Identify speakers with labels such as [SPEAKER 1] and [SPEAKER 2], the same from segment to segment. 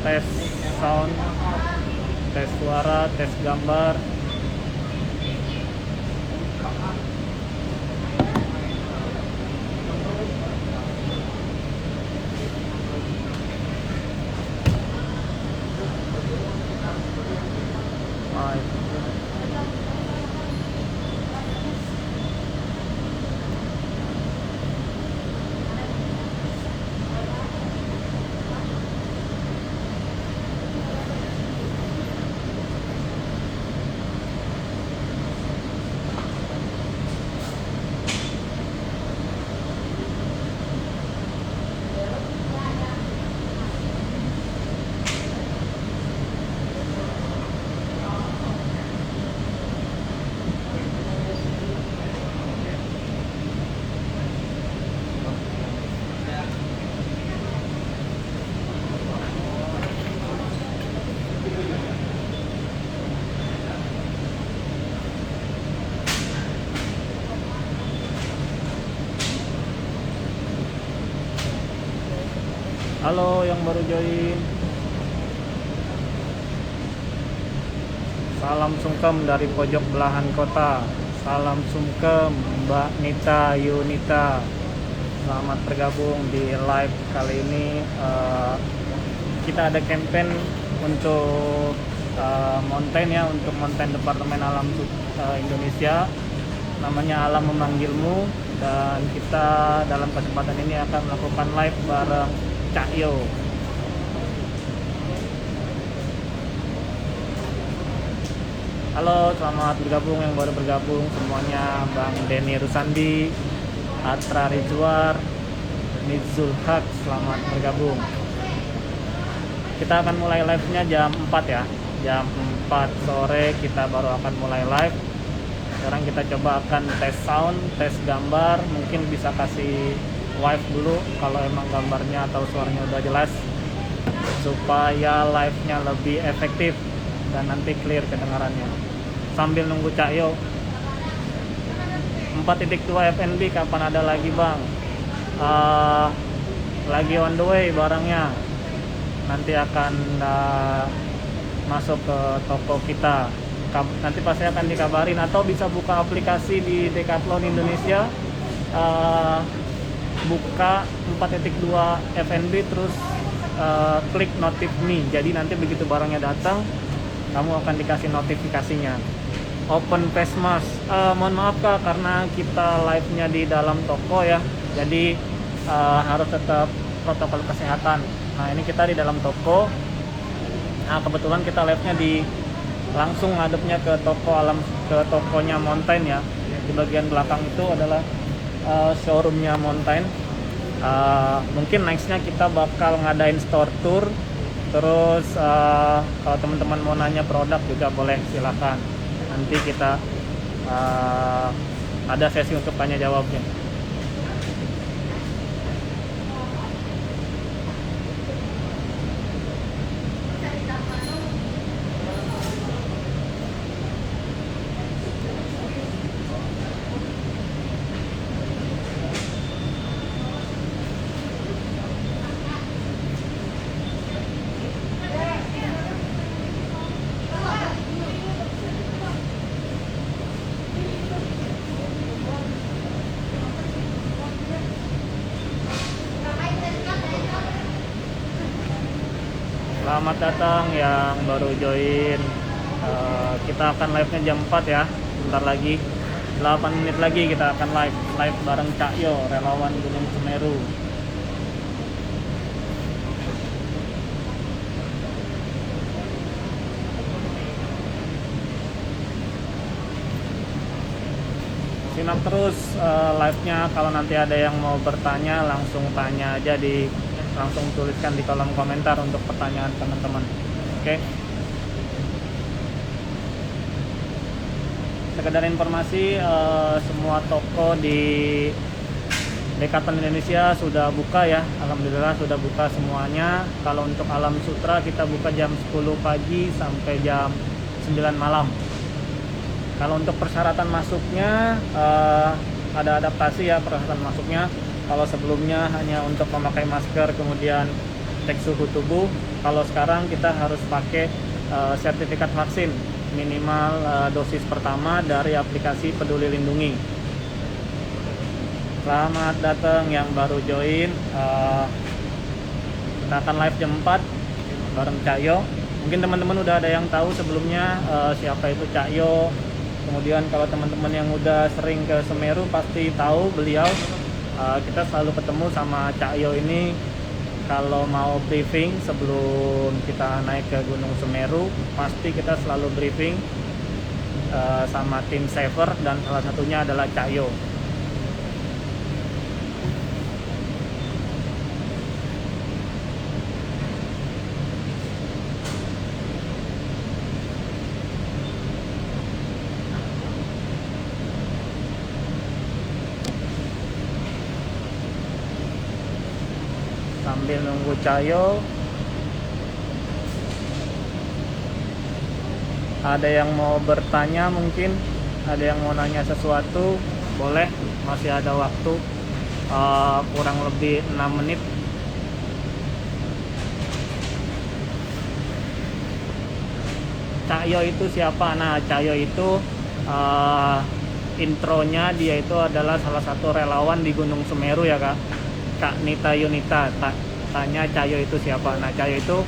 [SPEAKER 1] tes sound, tes suara, tes gambar. Halo yang baru join. Salam sungkem dari pojok belahan kota. Salam sungkem Mbak Nita Yunita. Selamat bergabung di live kali ini. Kita ada campaign untuk Mountain ya, untuk Mountain Departemen Alam Indonesia. Namanya Alam Memanggilmu, dan kita dalam kesempatan ini akan melakukan live bareng Cahyo. Halo, selamat bergabung yang baru bergabung semuanya. Bang Denny Rusandi, Atra Rizwar, Nizul Haq, selamat bergabung. Kita akan mulai live-nya jam 4 ya. Jam 4 sore kita baru akan mulai live. Sekarang kita coba akan tes sound, tes gambar. Mungkin bisa kasih wave dulu kalau emang gambarnya atau suaranya udah jelas, supaya live-nya lebih efektif dan nanti clear kedengarannya. Sambil nunggu Cahyo. 4.2 FNB kapan ada lagi bang? Lagi on the way barangnya. Nanti akan masuk ke toko kita. Nanti pasti akan dikabarin, atau bisa buka aplikasi di Decathlon Indonesia, buka 4.2 FNB, terus klik notif me. Jadi nanti begitu barangnya datang, kamu akan dikasih notifikasinya. Open face mask, mohon maaf kak, karena kita live nya di dalam toko ya, jadi harus tetap protokol kesehatan. Nah ini kita di dalam toko. Nah kebetulan kita live nya langsung ngadepnya ke tokonya Mountain ya. Di bagian belakang itu adalah showroomnya Mountain. Mungkin nextnya kita bakal ngadain store tour. Terus kalau teman-teman mau nanya produk juga boleh, silahkan. Nanti kita ada sesi untuk tanya jawabnya. Selamat datang yang baru join. Kita akan live-nya jam 4 ya. Bentar lagi, 8 menit lagi kita akan live bareng Cahyo, relawan Gunung Semeru. Simak terus live-nya. Kalau nanti ada yang mau bertanya, langsung tanya aja, langsung tuliskan di kolom komentar untuk pertanyaan teman-teman. Oke. Sekedar informasi, semua toko di Decathlon Indonesia sudah buka ya. Alhamdulillah sudah buka semuanya. Kalau untuk Alam Sutra kita buka jam 10 pagi sampai jam 9 malam. Kalau untuk persyaratan masuknya ada adaptasi ya persyaratan masuknya. Kalau sebelumnya hanya untuk memakai masker, kemudian detek suhu tubuh. Kalau sekarang kita harus pakai sertifikat vaksin minimal dosis pertama dari aplikasi Peduli Lindungi. Selamat datang yang baru join. Kita akan live jam 4 bareng Cak Yo. Mungkin teman-teman udah ada yang tahu sebelumnya siapa itu Cak Yo. Kemudian kalau teman-teman yang udah sering ke Semeru pasti tahu beliau. Kita selalu ketemu sama Cak Yo ini kalau mau briefing sebelum kita naik ke Gunung Semeru. Pasti kita selalu briefing sama tim saver dan salah satunya adalah Cak Yo. Sambil nunggu Cak Yo, ada yang mau bertanya, mungkin ada yang mau nanya sesuatu, boleh, masih ada waktu kurang lebih 6 menit. Cak Yo itu siapa? Nah, Cak Yo itu intronya dia itu adalah salah satu relawan di Gunung Semeru ya Kak. Kak Nita Yunita tanya Cak Yo itu siapa. Nah, Cak Yo itu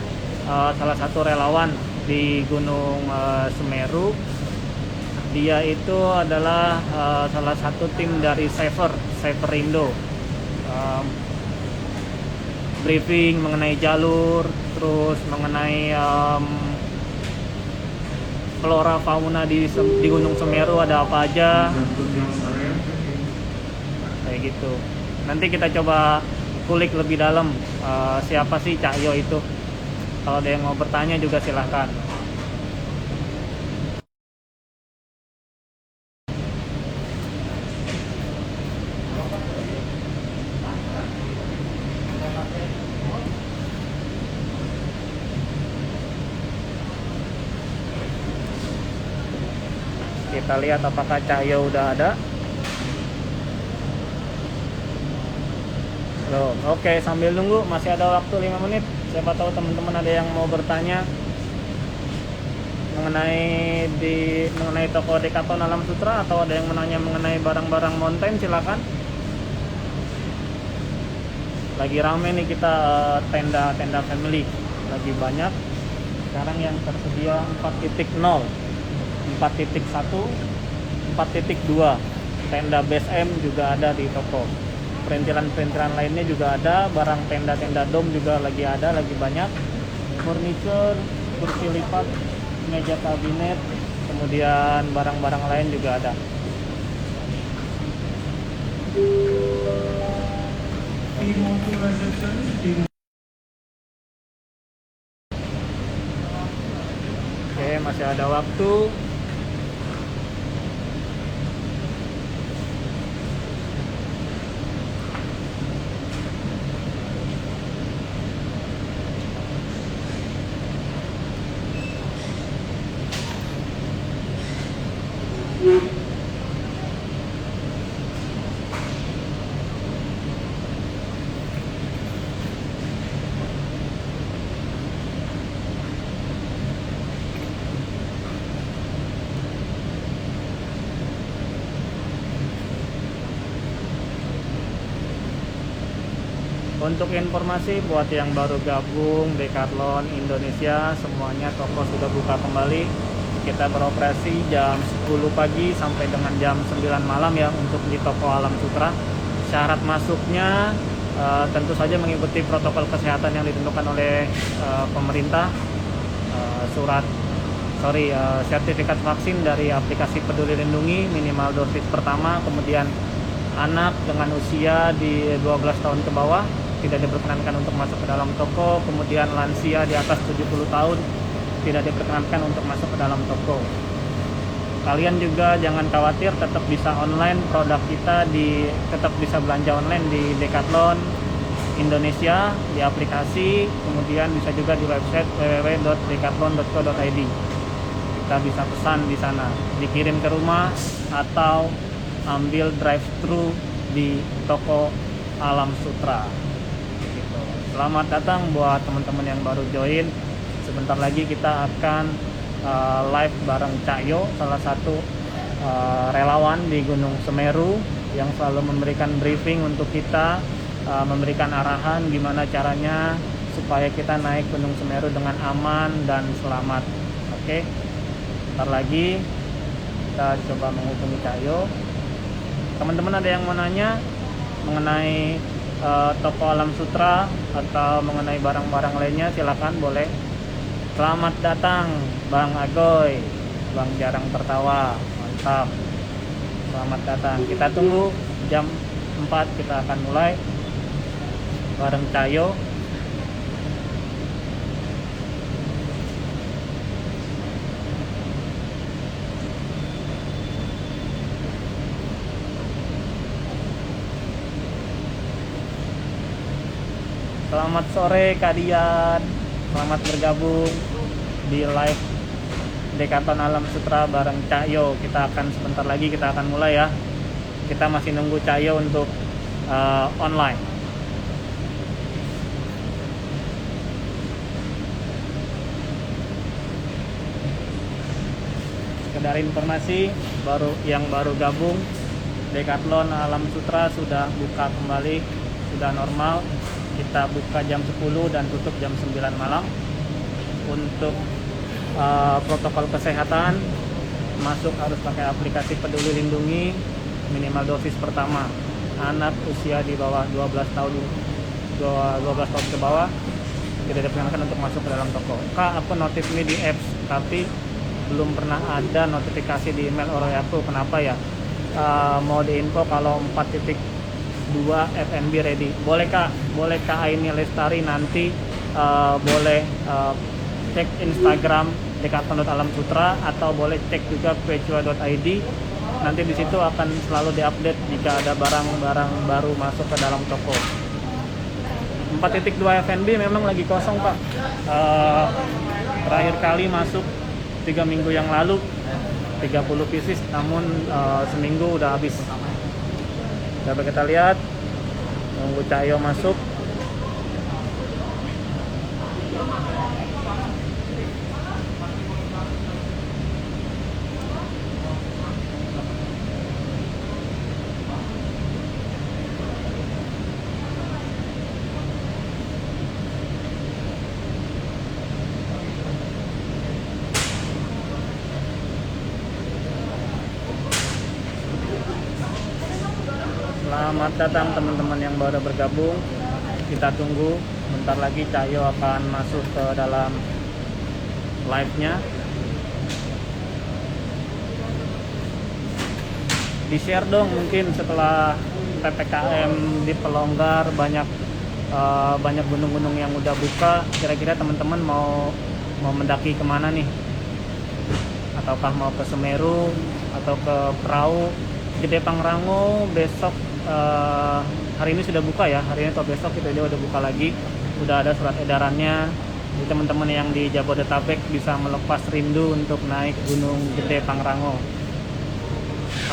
[SPEAKER 1] salah satu relawan di Gunung Semeru. Dia itu adalah salah satu tim dari Saver Indo. Briefing mengenai jalur, terus mengenai flora fauna di Gunung Semeru ada apa aja, kayak gitu. Nanti kita coba kulik lebih dalam siapa sih Cak Yo itu. Kalau ada yang mau bertanya juga silahkan. Kita lihat apakah Cak Yo udah ada. Loh, oke, sambil nunggu masih ada waktu 5 menit. Siapa tahu teman-teman ada yang mau bertanya mengenai toko Decathlon Alam Sutera, atau ada yang menanya mengenai barang-barang mountain, silakan. Lagi rame nih kita tenda family, lagi banyak. Sekarang yang tersedia 4.0, 4.1, 4.2. Tenda base M juga ada di toko. Perintilan lainnya juga ada, barang tenda dom juga lagi ada, lagi banyak. Furniture, kursi lipat, meja kabinet, kemudian barang-barang lain juga ada. Oke, masih ada waktu. Untuk informasi buat yang baru gabung Decathlon Indonesia, semuanya toko sudah buka kembali. Kita beroperasi jam 10 pagi sampai dengan jam 9 malam ya untuk di toko Alam Sutera. Syarat masuknya tentu saja mengikuti protokol kesehatan yang ditentukan oleh pemerintah. Sertifikat vaksin dari aplikasi Peduli Lindungi minimal dosis pertama, kemudian anak dengan usia di 12 tahun ke bawah tidak diperkenankan untuk masuk ke dalam toko, kemudian lansia di atas 70 tahun tidak diperkenankan untuk masuk ke dalam toko. Kalian juga jangan khawatir, tetap bisa online produk kita, tetap bisa belanja online di Decathlon Indonesia di aplikasi, kemudian bisa juga di website www.decathlon.co.id. Kita bisa pesan di sana, dikirim ke rumah atau ambil drive-thru di toko Alam Sutera. Selamat datang buat teman-teman yang baru join. Sebentar lagi kita akan live bareng Cahyo, salah satu relawan di Gunung Semeru yang selalu memberikan briefing untuk kita, memberikan arahan gimana caranya supaya kita naik Gunung Semeru dengan aman dan selamat. Oke, bentar lagi kita coba menghubungi Cahyo. Teman-teman ada yang mau nanya mengenai toko Alam Sutera atau mengenai barang-barang lainnya, silakan boleh. Selamat datang Bang Agoy, Bang Jarang Tertawa, mantap. Selamat datang. Kita tunggu jam 4 kita akan mulai bareng Cahyo. Selamat sore Kak Dian, selamat bergabung di live Dekathlon Alam Sutera bareng Cahyo. Kita akan sebentar lagi kita akan mulai ya. Kita masih nunggu Cahyo untuk online. Sekedar informasi yang baru gabung, Dekathlon Alam Sutera sudah buka kembali, sudah normal. Kita buka jam 10 dan tutup jam 9 malam. Untuk protokol kesehatan, masuk harus pakai aplikasi Peduli Lindungi, minimal dosis pertama. Anak usia di bawah 12 tahun ke bawah tidak diperkenankan untuk masuk ke dalam toko. Kak, aku notif ini di apps tapi belum pernah ada notifikasi di email oleh aku. Kenapa ya? Mau diinfo kalau 4.2 FNB ready. Boleh Kak Aini Lestari nanti boleh cek Instagram Dekathlon Alam Sutera atau boleh cek juga quechua.id. Nanti di situ akan selalu diupdate jika ada barang-barang baru masuk ke dalam toko. 4.2 FNB memang lagi kosong Pak. Terakhir kali masuk 3 minggu yang lalu 30 pieces, namun seminggu udah habis. Dapat kita lihat, nunggu Cahyo masuk. Selamat datang teman-teman yang baru bergabung. Kita tunggu bentar lagi Cahyo akan masuk ke dalam live-nya. Di-share dong, mungkin setelah PPKM dipelonggar, banyak gunung-gunung yang udah buka. Kira-kira teman-teman mau mendaki kemana nih? Ataukah mau ke Semeru atau ke Perahu? Gede Pangrango besok, hari ini sudah buka ya, hari ini atau besok dia udah buka lagi, udah ada surat edarannya. Jadi teman-teman yang di Jabodetabek bisa melepas rindu untuk naik Gunung Gede Pangrango.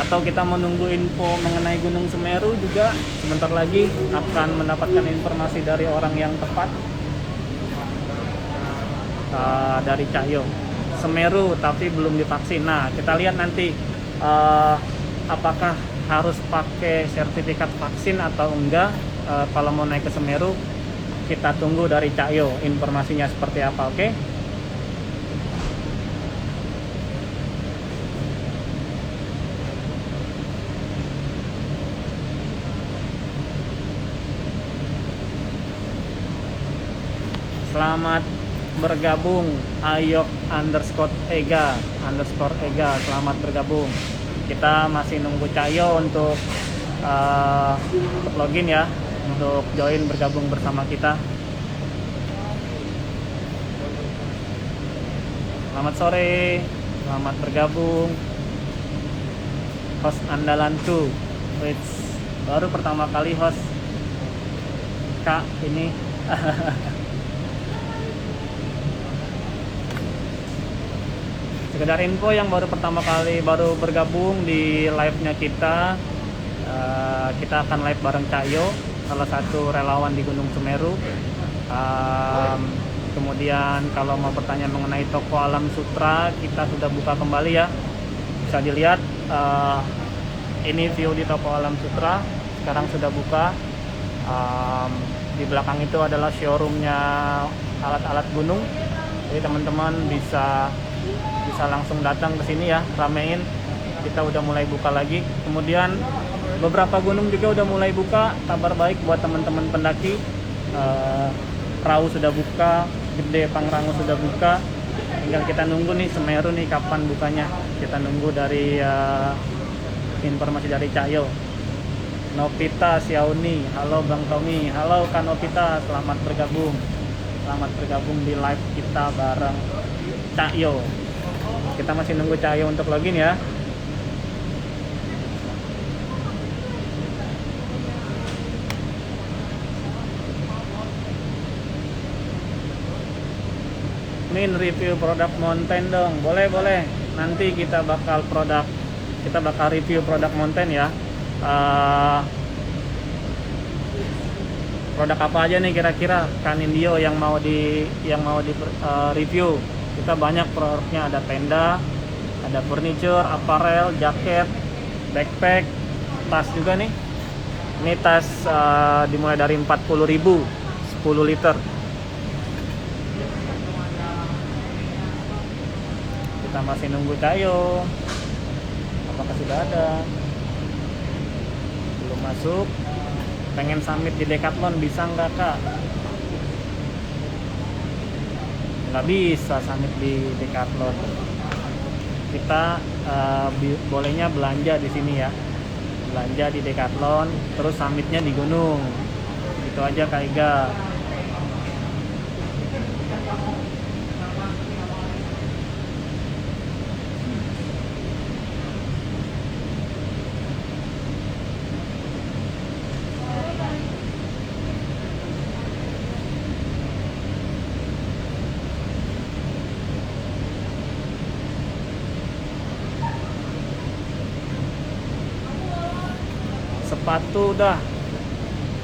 [SPEAKER 1] Atau kita menunggu info mengenai Gunung Semeru juga, sebentar lagi akan mendapatkan informasi dari orang yang tepat, dari Cahyo. Semeru tapi belum divaksin. Nah, kita lihat nanti apakah harus pakai sertifikat vaksin atau enggak. Kalau mau naik ke Semeru, kita tunggu dari Cahyo informasinya seperti apa. Oke? Selamat bergabung Ayok_Ega, selamat bergabung. Kita masih nunggu Cahyo untuk login ya, untuk join bergabung bersama kita. Selamat sore, selamat bergabung. Host andalanku, baru pertama kali host Kak ini. Sekedar info yang baru pertama kali baru bergabung di live-nya kita, kita akan live bareng Cahyo, salah satu relawan di Gunung Semeru. Um, Kemudian kalau mau bertanya mengenai toko Alam Sutra, kita sudah buka kembali ya. Bisa dilihat ini view di toko Alam Sutra. Sekarang sudah buka. Di belakang itu adalah showroomnya alat-alat gunung. Jadi teman-teman bisa langsung datang ke sini ya, ramein. Kita udah mulai buka lagi. Kemudian beberapa gunung juga udah mulai buka. Kabar baik buat teman-teman pendaki. Perahu sudah buka, Gede Pangrango sudah buka. Tinggal kita nunggu nih Semeru nih kapan bukanya. Kita nunggu dari informasi dari Cahyo. Novita Siauni, halo Bang Tommy, halo Kak Novita, selamat bergabung di live kita bareng Cahyo. Kita masih nunggu Cahyo untuk login ya. Min review produk mountain dong, boleh. Nanti kita bakal review produk mountain ya. Produk apa aja nih kira-kira Kanindio yang mau di review. Kita banyak produknya, ada tenda, ada furniture, apparel, jaket, backpack, tas juga nih. Ini tas dimulai dari 40.000, 10 liter. Kita masih nunggu Cahyo. Apakah sudah ada? Belum masuk. Pengen summit di Decathlon, bisa nggak Kak? Nggak bisa summit di Decathlon. Kita bolehnya belanja di sini ya. Belanja di Decathlon, terus summitnya di gunung. Gitu aja Kak Iga. Sepatu udah,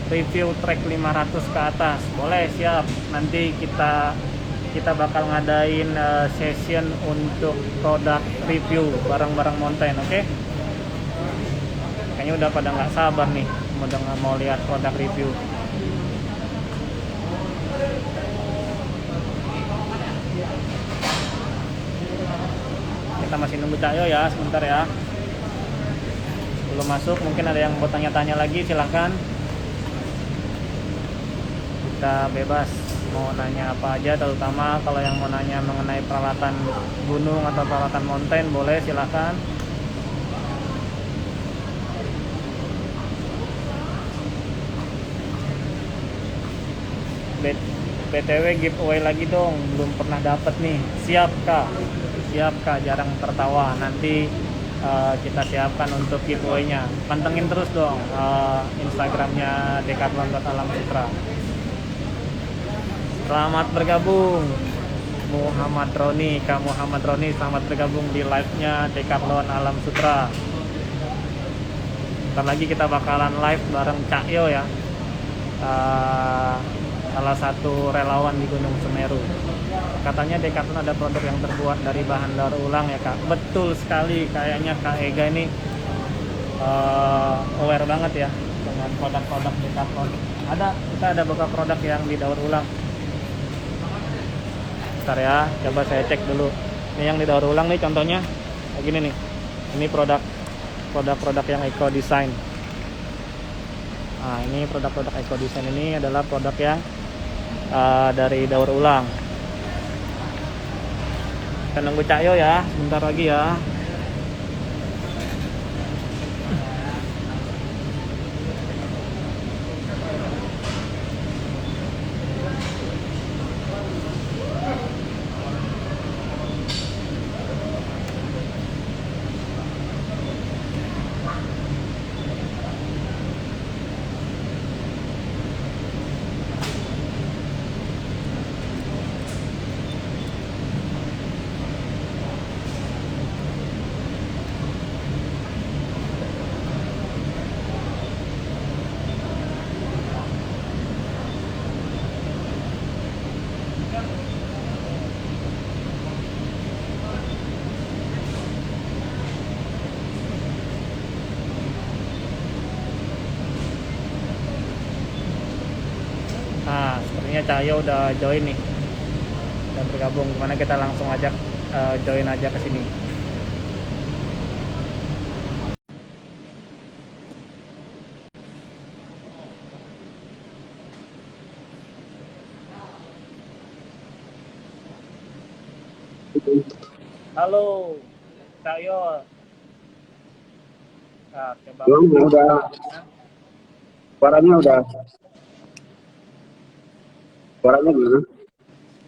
[SPEAKER 1] review trek 500 ke atas, boleh, siap. Nanti kita bakal ngadain session untuk produk review barang-barang mountain, oke? Kayaknya udah pada nggak sabar nih, udah nggak mau lihat produk review. Kita masih nunggu Cahyo ya, sebentar ya. Belum masuk, mungkin ada yang mau tanya-tanya lagi, silahkan. Kita bebas mau nanya apa aja, terutama kalau yang mau nanya mengenai peralatan gunung atau peralatan mountain, boleh, silahkan. BTW giveaway lagi dong, belum pernah dapet nih. Siap Kak, jarang tertawa. Nanti kita siapkan untuk giveaway-nya. Pantengin terus dong Instagramnya Decathlon.Alam Sutra. Selamat bergabung Muhammad Roni, selamat bergabung di live-nya Decathlon Alam Sutra. Ntar lagi kita bakalan live bareng Cahyo ya, salah satu relawan di Gunung Semeru. Katanya Decathlon ada produk yang terbuat dari bahan daur ulang ya Kak. Betul sekali, kayaknya Kak Ega ini aware banget ya dengan produk-produk Decathlon. Kita ada beberapa produk yang didaur ulang. Bentar ya, coba saya cek dulu. Ini yang didaur ulang nih, contohnya kayak gini nih. Ini produk yang eco design. Nah, ini produk-produk eco design ini adalah produk yang dari daur ulang. Kita nunggu Cahyo ya, sebentar lagi ya. Cak Yo udah join nih, udah bergabung. Gimana kita langsung ajak join aja ke sini. Halo, Cak Yo. Nah, coba
[SPEAKER 2] Udah, suaranya gimana?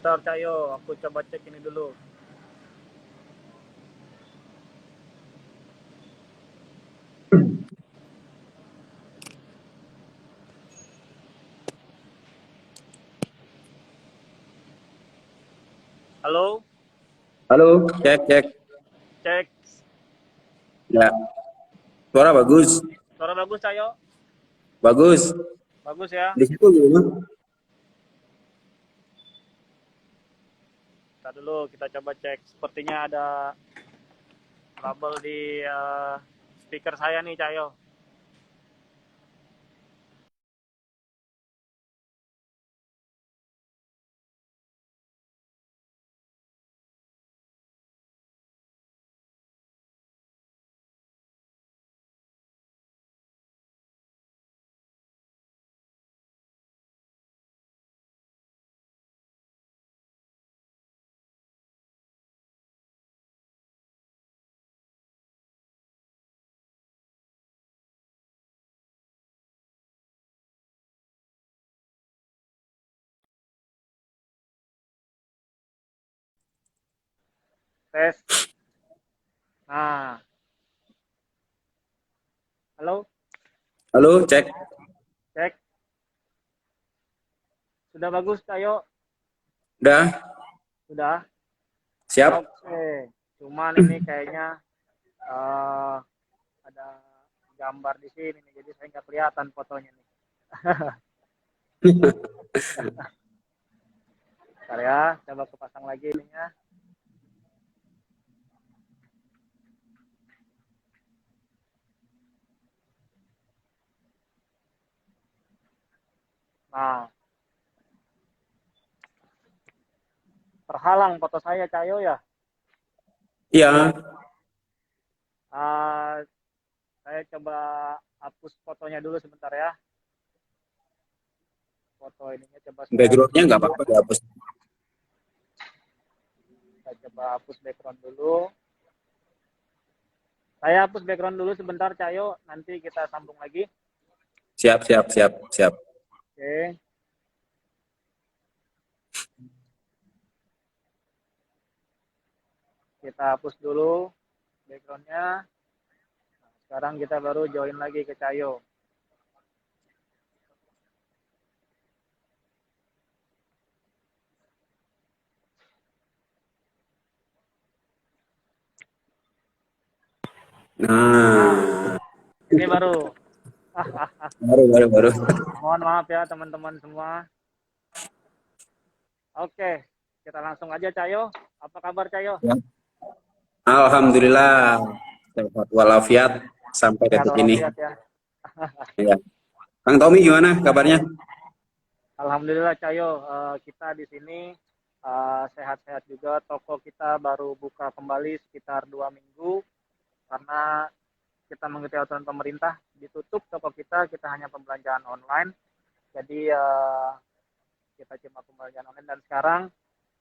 [SPEAKER 1] Bentar, Cak Yo, aku coba cek ini dulu. Halo,
[SPEAKER 2] Halo, cek.
[SPEAKER 1] cek.
[SPEAKER 2] Ya, suara bagus.
[SPEAKER 1] Suara bagus, Cak Yo?
[SPEAKER 2] Bagus.
[SPEAKER 1] Bagus ya.
[SPEAKER 2] Di situ gimana?
[SPEAKER 1] Kita dulu, kita coba cek. Sepertinya ada trouble di speaker saya nih, Cak Yo. Tes. Nah, halo,
[SPEAKER 2] Halo, cek.
[SPEAKER 1] cek. Sudah bagus, Cak Yo?
[SPEAKER 2] Udah,
[SPEAKER 1] Sudah?
[SPEAKER 2] siap.
[SPEAKER 1] Oke. Cuman ini kayaknya ada gambar di sini nih, jadi saya nggak kelihatan fotonya nih. Bentar ya, coba aku pasang lagi ininya. Nah, terhalang foto saya, Cak Yo ya.
[SPEAKER 2] Iya,
[SPEAKER 1] Uh, saya coba hapus fotonya dulu sebentar ya. Foto ininya coba saya hapus
[SPEAKER 2] backgroundnya nggak
[SPEAKER 1] dulu.
[SPEAKER 2] apa-apa dihapus.
[SPEAKER 1] Saya coba hapus background dulu. Saya hapus background dulu sebentar, Cak Yo. Nanti kita sambung lagi.
[SPEAKER 2] Siap.
[SPEAKER 1] Oke. Kita hapus dulu backgroundnya. Nah, sekarang kita baru join lagi ke Cak Yo.
[SPEAKER 2] Nah,
[SPEAKER 1] Ini baru.
[SPEAKER 2] baru.
[SPEAKER 1] Mohon maaf ya teman-teman semua. Oke, kita langsung aja, Cak Yo. Apa kabar, Cak Yo?
[SPEAKER 2] Ya. Alhamdulillah, sehat walafiat sampai
[SPEAKER 1] Sehat
[SPEAKER 2] detik ini.
[SPEAKER 1] walafiat ya.
[SPEAKER 2] Ya. Kang Tommy gimana kabarnya?
[SPEAKER 1] Alhamdulillah, Cak Yo. Kita di sini sehat-sehat juga. Toko kita baru buka kembali sekitar 2 minggu karena kita mengikuti aturan pemerintah. Ditutup toko kita hanya pembelanjaan online. Jadi kita cuma pembelanjaan online, dan sekarang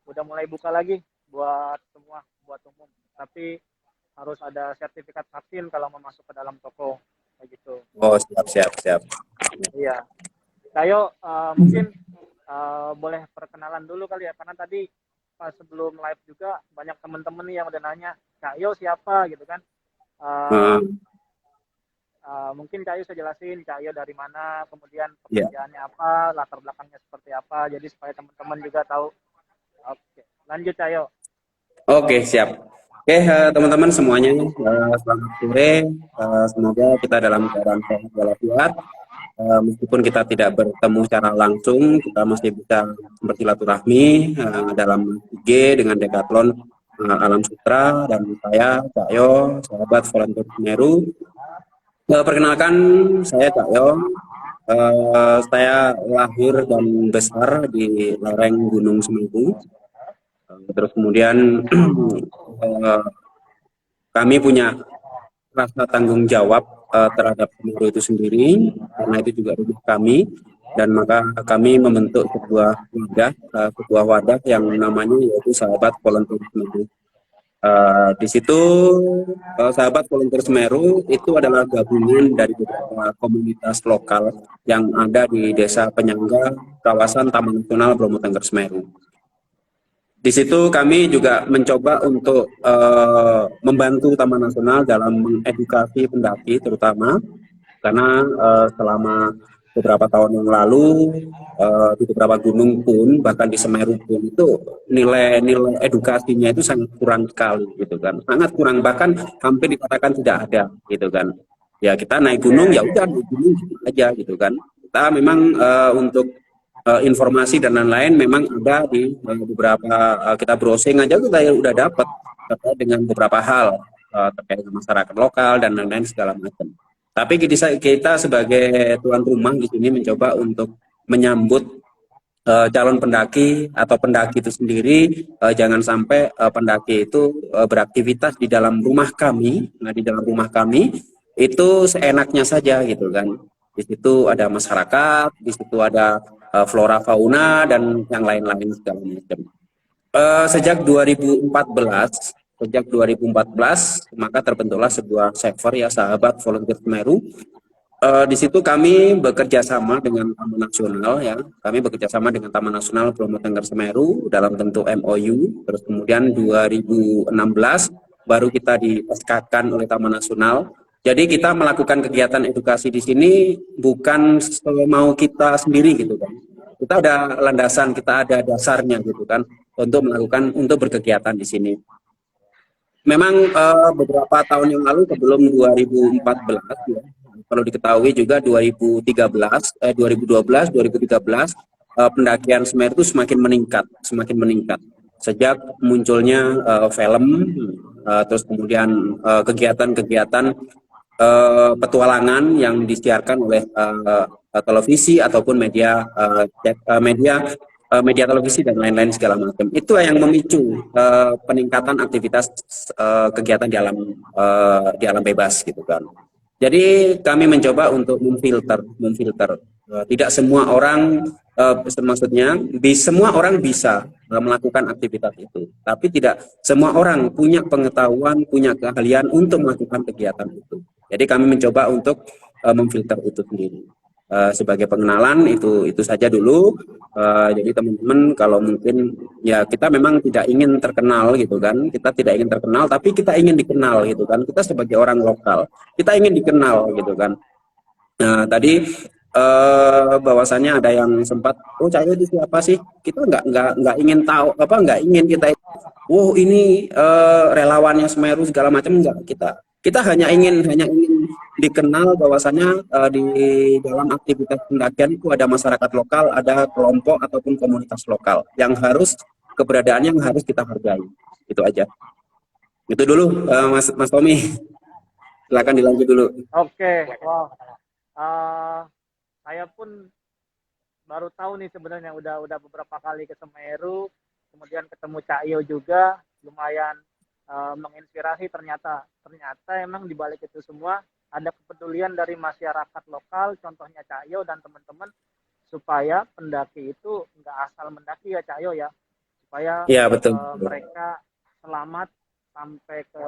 [SPEAKER 1] udah mulai buka lagi buat semua, buat umum. Tapi harus ada sertifikat vaksin kalau mau masuk ke dalam toko, kayak gitu.
[SPEAKER 2] Oh, siap.
[SPEAKER 1] Iya. Tayo, mungkin boleh perkenalan dulu kali ya, karena tadi pas sebelum live juga banyak teman-teman nih yang udah nanya, Kak Yo siapa gitu kan. Mungkin Kak Yo saya jelasin Kak Yo dari mana, kemudian pekerjaannya apa, latar belakangnya seperti apa, jadi supaya teman-teman juga tahu. Oke, lanjut Kak Yo.
[SPEAKER 2] Oke, siap. Oke, teman-teman semuanya, selamat sore. Semoga kita dalam keadaan sehat walafiat. Meskipun kita tidak bertemu secara langsung, kita masih bisa bersilaturahmi dalam IG dengan Decathlon Alam Sutra, dan saya Cak Yo, sahabat volunteer Semeru. Perkenalkan, saya Cak Yo, Saya lahir dan besar di lereng Gunung Semeru. Terus kemudian eh, kami punya rasa tanggung jawab terhadap Semeru itu sendiri, karena itu juga rumah kami, dan maka kami membentuk sebuah wadah yang namanya yaitu Sahabat Volunteer Semeru. Di situ Sahabat Volunteer Semeru itu adalah gabungan dari beberapa komunitas lokal yang ada di Desa Penyangga, kawasan Taman Nasional Bromo Tengger Semeru. Di situ kami juga mencoba untuk membantu Taman Nasional dalam mengedukasi pendaki terutama, karena selama beberapa tahun yang lalu di beberapa gunung pun, bahkan di Semeru pun itu nilai-nilai edukasinya itu sangat kurang sekali gitu kan, sangat kurang, bahkan hampir dikatakan tidak ada gitu kan. Ya kita naik gunung ya udah naik gunung gitu aja gitu kan. Kita memang untuk informasi dan lain-lain memang ada di beberapa kita browsing aja kita ya udah dapat terkait dengan beberapa hal terkait dengan masyarakat lokal dan lain-lain segala macam. Tapi kita sebagai tuan rumah di sini mencoba untuk menyambut calon pendaki atau pendaki itu sendiri, jangan sampai pendaki itu beraktivitas di dalam rumah kami. Nah, di dalam rumah kami itu seenaknya saja gitu kan. Di situ ada masyarakat, di situ ada flora fauna dan yang lain-lain segala macam. Sejak 2014 maka terbentuklah sebuah server ya Sahabat Volunteer Semeru. Di situ kami bekerja sama dengan Taman Nasional ya. Kami bekerja sama dengan Taman Nasional Bromo Tengger Semeru dalam bentuk MOU. Terus kemudian 2016 baru kita di SK-kan oleh Taman Nasional. Jadi kita melakukan kegiatan edukasi di sini bukan mau kita sendiri gitu kan. Kita ada landasan, kita ada dasarnya gitu kan untuk berkegiatan di sini. Memang beberapa tahun yang lalu sebelum 2014 ya, perlu diketahui juga 2012, 2013 pendakian Semeru itu semakin meningkat sejak munculnya film, terus kemudian kegiatan-kegiatan petualangan yang disiarkan oleh televisi ataupun media televisi dan lain-lain segala macam. Itu yang memicu peningkatan aktivitas kegiatan di alam bebas gitu kan. Jadi kami mencoba untuk memfilter. Tidak semua orang, semua orang bisa melakukan aktivitas itu, tapi tidak semua orang punya pengetahuan, punya keahlian untuk melakukan kegiatan itu. Jadi kami mencoba untuk memfilter itu sendiri. Sebagai pengenalan itu saja dulu. Jadi teman-teman kalau mungkin ya kita memang tidak ingin terkenal gitu kan, kita tidak ingin terkenal tapi kita ingin dikenal gitu kan, kita sebagai orang lokal kita ingin dikenal gitu kan. Nah tadi bahwasannya ada yang sempat Cahyo itu siapa sih, kita nggak ingin tahu nggak ingin kita ini relawannya Semeru segala macam, enggak, kita hanya ingin dikenal bahwasannya di dalam aktivitas pendakian itu ada masyarakat lokal, ada kelompok ataupun komunitas lokal yang keberadaannya yang harus kita hargai. Itu aja. Itu dulu Mas Tommy. Silakan dilanjut dulu.
[SPEAKER 1] Oke, wow. Saya pun baru tahu nih sebenarnya udah beberapa kali ke Semeru, kemudian ketemu Cahyo juga, lumayan menginspirasi. Ternyata emang di balik itu semua ada kepedulian dari masyarakat lokal, contohnya Cahyo dan teman-teman, supaya pendaki itu nggak asal mendaki ya Cahyo ya, supaya
[SPEAKER 2] ya, betul.
[SPEAKER 1] Mereka selamat sampai ke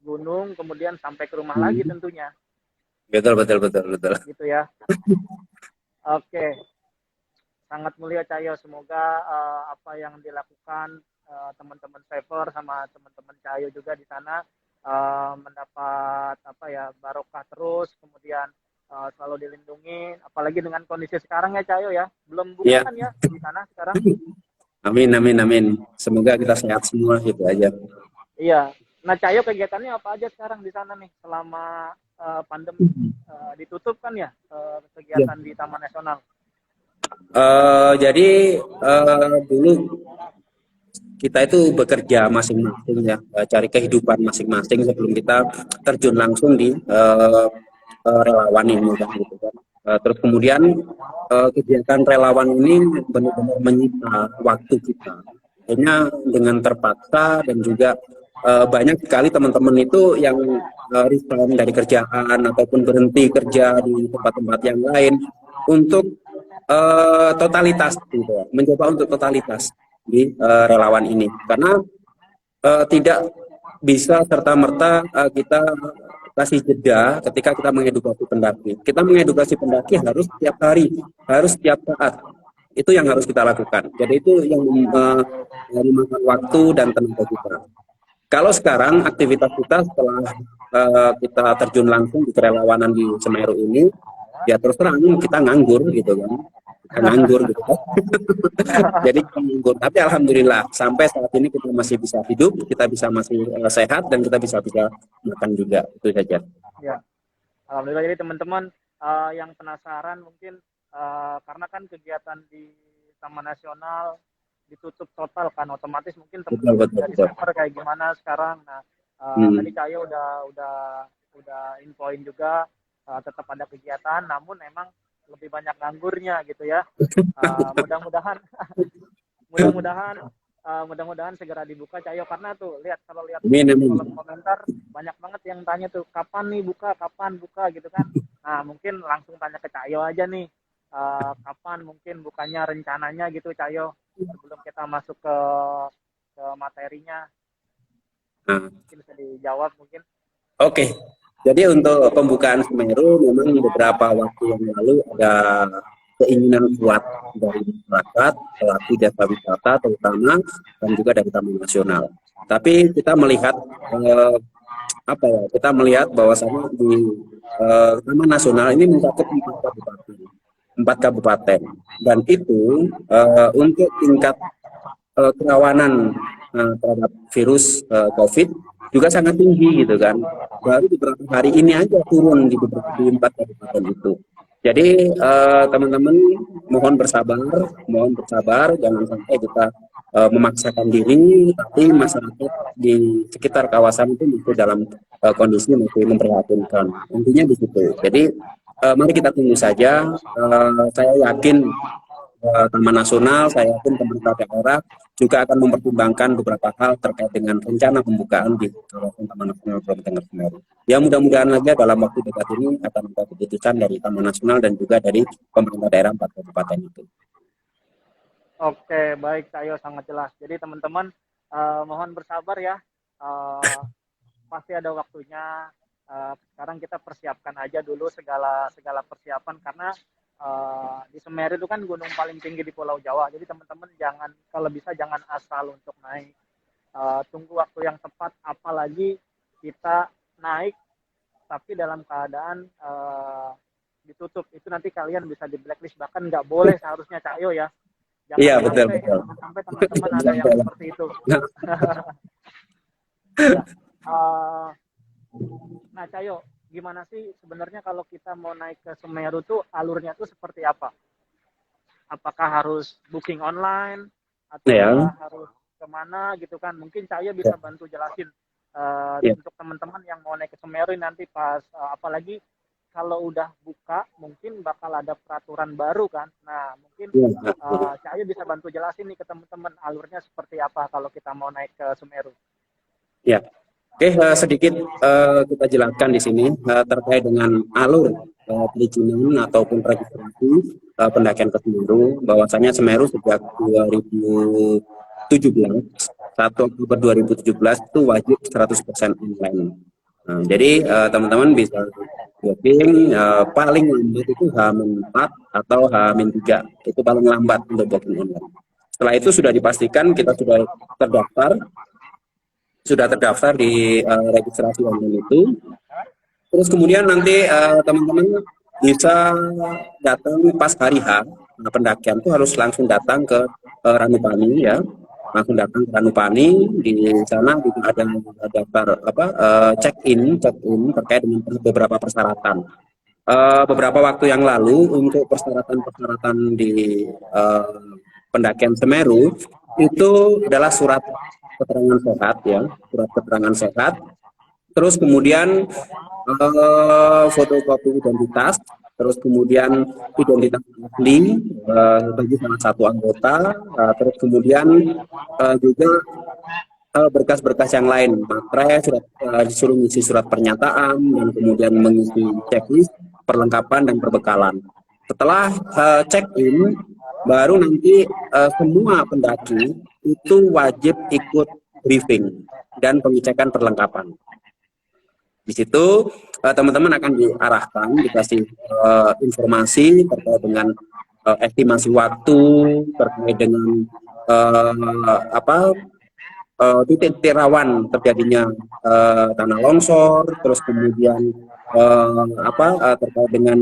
[SPEAKER 1] gunung, kemudian sampai ke rumah lagi tentunya.
[SPEAKER 2] Betul.
[SPEAKER 1] Gitu ya. Oke. Sangat mulia Cahyo, semoga apa yang dilakukan teman-teman Saver sama teman-teman Cahyo juga di sana mendapat barokah terus, kemudian selalu dilindungi, apalagi dengan kondisi sekarang ya Cahyo ya, belum bukan ya di sana sekarang.
[SPEAKER 2] Amin. Semoga kita sehat semua gitu aja.
[SPEAKER 1] Iya. Nah Cahyo, kegiatannya apa aja sekarang di sana nih selama pandemi ditutup kan ya kegiatan di Taman Nasional?
[SPEAKER 2] Jadi dulu kita itu bekerja masing-masing ya, cari kehidupan masing-masing sebelum kita terjun langsung di relawan ini kan gitu kan. Terus kemudian kegiatan relawan ini benar-benar menyita waktu kita. Akhirnya dengan terpaksa dan juga banyak sekali teman-teman itu yang resign dari kerjaan ataupun berhenti kerja di tempat-tempat yang lain untuk totalitas gitu ya, mencoba untuk totalitas di relawan ini karena tidak bisa serta-merta kita kasih jeda ketika kita mengedukasi pendaki. Kita mengedukasi pendaki harus setiap hari, harus setiap saat. Itu yang harus kita lakukan. Jadi itu yang memakan waktu dan tenaga kita. Kalau sekarang aktivitas kita setelah kita terjun langsung di kerelawanan di Semeru ini, ya terus terang kita nganggur gitu kan. Kita nganggur gitu kan. Jadi kita nganggur. Tapi alhamdulillah sampai saat ini kita masih bisa hidup, kita bisa masih sehat dan kita bisa makan juga. Itu saja.
[SPEAKER 1] Ya, alhamdulillah. Jadi teman-teman yang penasaran mungkin karena kan kegiatan di Taman Nasional ditutup total kan, otomatis mungkin teman-teman bisa discover kayak gimana sekarang. Nah, tadi Cahyo udah infoin juga tetap ada kegiatan, namun emang lebih banyak nganggurnya gitu ya. Mudah-mudahan mudah-mudahan segera dibuka Cahyo, karena tuh kalau lihat kolom komentar banyak banget yang tanya tuh kapan buka gitu kan. Nah, mungkin langsung tanya ke Cahyo aja nih, kapan mungkin bukanya rencananya gitu Cahyo, sebelum kita masuk ke materinya. Mungkin bisa dijawab mungkin.
[SPEAKER 2] Oke. Jadi untuk pembukaan Semeru memang beberapa waktu yang lalu ada keinginan kuat dari masyarakat, pelaku jasa wisata terutama, dan juga dari Taman Nasional. Tapi kita melihat kita melihat bahwasanya di Taman Nasional ini mencakup 4 kabupaten, dan itu untuk tingkat kerawanan terhadap virus COVID juga sangat tinggi gitu kan. Baru beberapa hari ini aja turun di 4 kabupaten itu. Jadi teman-teman mohon bersabar, jangan sampai kita memaksakan diri, tapi masyarakat di sekitar kawasan itu masih dalam kondisi masih memprihatinkan. Intinya di situ. Jadi mari kita tunggu saja. Saya yakin Taman Nasional, saya yakin pemerintah daerah juga akan mempertimbangkan beberapa hal terkait dengan rencana pembukaan di kawasan Taman Nasional Bromo Tengger Semeru. Ya mudah-mudahan aja dalam waktu dekat ini akan ada keputusan dari Taman Nasional dan juga dari pemerintah daerah 4 kabupaten itu.
[SPEAKER 1] Oke, baik Cahyo, sangat jelas. Jadi teman-teman mohon bersabar ya. Pasti ada waktunya. Sekarang kita persiapkan aja dulu segala persiapan, karena di Semeru itu kan gunung paling tinggi di Pulau Jawa. Jadi teman-teman kalau bisa jangan asal untuk naik. Tunggu waktu yang tepat, apalagi kita naik tapi dalam keadaan ditutup. Itu nanti kalian bisa di blacklist, bahkan nggak boleh seharusnya Cahyo ya.
[SPEAKER 2] Iya, betul.
[SPEAKER 1] Sampai teman-teman ada yang seperti itu. Nah Cahyo, gimana sih sebenarnya kalau kita mau naik ke Semeru tuh alurnya tuh seperti apa? Apakah harus booking online atau harus kemana gitu kan? Mungkin Cahyo bisa bantu jelasin untuk teman-teman yang mau naik ke Semeru nanti pas apalagi kalau udah buka mungkin bakal ada peraturan baru kan. Nah mungkin Cahyo bisa bantu jelasin nih ke teman-teman alurnya seperti apa kalau kita mau naik ke Semeru.
[SPEAKER 2] Ya. Oke, sedikit kita jelaskan di sini terkait dengan alur perizinan ataupun registrasi pendakian ke Semeru. Bahwasanya Semeru sejak 2017, 1 Oktober 2017 itu wajib 100% online. Nah, jadi teman-teman bisa booking paling lambat itu H-4 atau H-3, itu paling lambat untuk booking online. Setelah itu sudah dipastikan kita sudah terdaftar di registrasi online itu. Terus kemudian nanti teman-teman bisa datang pas hari H. Nah, pendakian itu harus langsung datang ke Ranupani ya. Langsung datang ke Ranupani, di sana juga ada daftar check-in terkait dengan beberapa persyaratan. Beberapa waktu yang lalu untuk persyaratan di pendakian Semeru itu adalah surat keterangan sehat ya, surat keterangan sehat. Terus kemudian fotokopi identitas, terus kemudian identitas asli bagi salah satu anggota, terus kemudian juga berkas-berkas yang lain, materai, disuruh mengisi surat pernyataan, dan kemudian mengisi checklist, perlengkapan, dan perbekalan. Setelah check-in, baru nanti semua pendaki itu wajib ikut briefing dan pengecekan perlengkapan. Di situ teman-teman akan diarahkan, dikasih informasi terkait dengan estimasi waktu, terkait dengan titik-titik rawan terjadinya tanah longsor, terus kemudian terkait dengan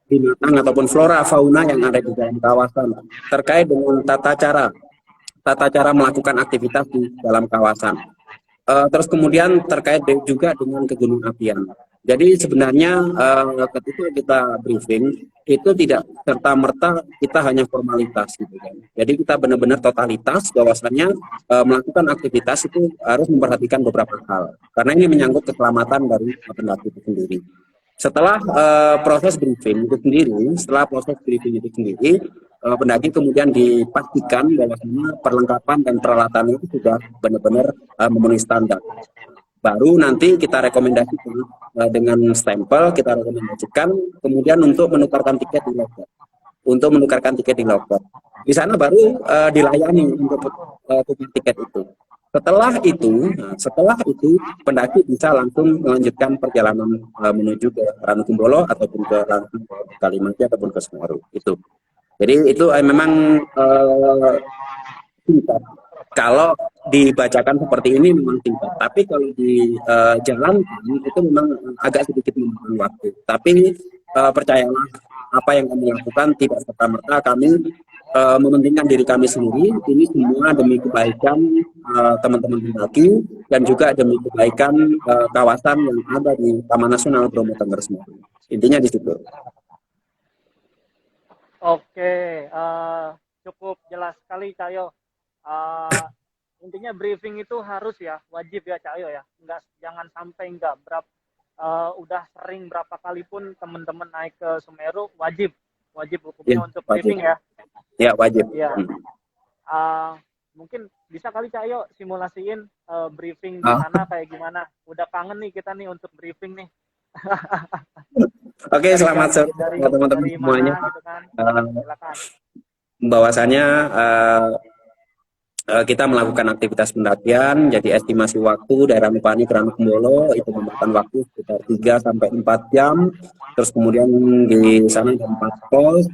[SPEAKER 2] binatang ataupun flora fauna yang ada di dalam kawasan, terkait dengan tata cara melakukan aktivitas di dalam kawasan. Terus kemudian terkait juga dengan kegunung apian. Jadi sebenarnya ketika kita briefing itu tidak serta-merta kita hanya formalitas gitu kan. Jadi kita benar-benar totalitas bahwasannya melakukan aktivitas itu harus memperhatikan beberapa hal. Karena ini menyangkut keselamatan dari pendaki itu sendiri. Setelah proses briefing itu sendiri, pendaki kemudian dipastikan bahwa perlengkapan dan peralatan itu sudah benar-benar memenuhi standar. Baru nanti kita rekomendasikan dengan stempel, kita rekomendasikan kemudian untuk menukarkan tiket di loket. Di sana baru dilayani untuk tukar tiket itu. Setelah itu pendaki bisa langsung melanjutkan perjalanan menuju ke Ranukumbolo ataupun ke Kalimati ataupun ke Semeru itu. Jadi itu memang singkat. Kalau dibacakan seperti ini memang singkat, tapi kalau dijalankan itu memang agak sedikit memakan waktu. Tapi percayalah, apa yang kami lakukan tidak serta-merta kami mementingkan diri kami sendiri. Ini semua demi kebaikan teman-teman pendaki dan juga demi kebaikan kawasan yang ada di Taman Nasional Bromo Tengger Semeru. Intinya di situ.
[SPEAKER 1] Oke, cukup jelas sekali Cahyo. Intinya briefing itu harus ya, wajib ya Cahyo ya. Jangan sampai udah sering berapa kali pun teman-teman naik ke Semeru, wajib hukumnya untuk briefing ya.
[SPEAKER 2] Ya, wajib.
[SPEAKER 1] Ya. Mungkin bisa kali Cahyo simulasiin briefing di sana kayak gimana. Udah kangen nih kita nih untuk briefing nih.
[SPEAKER 2] Oke, selamat sore teman-teman semuanya.
[SPEAKER 1] Gitu kan? Silakan.
[SPEAKER 2] Bahwasanya kita melakukan aktivitas pendakian, jadi estimasi waktu daerah Mupani ke Ranukumbolo itu memakan waktu sekitar 3 sampai 4 jam. Terus kemudian di sana ada 4 pos,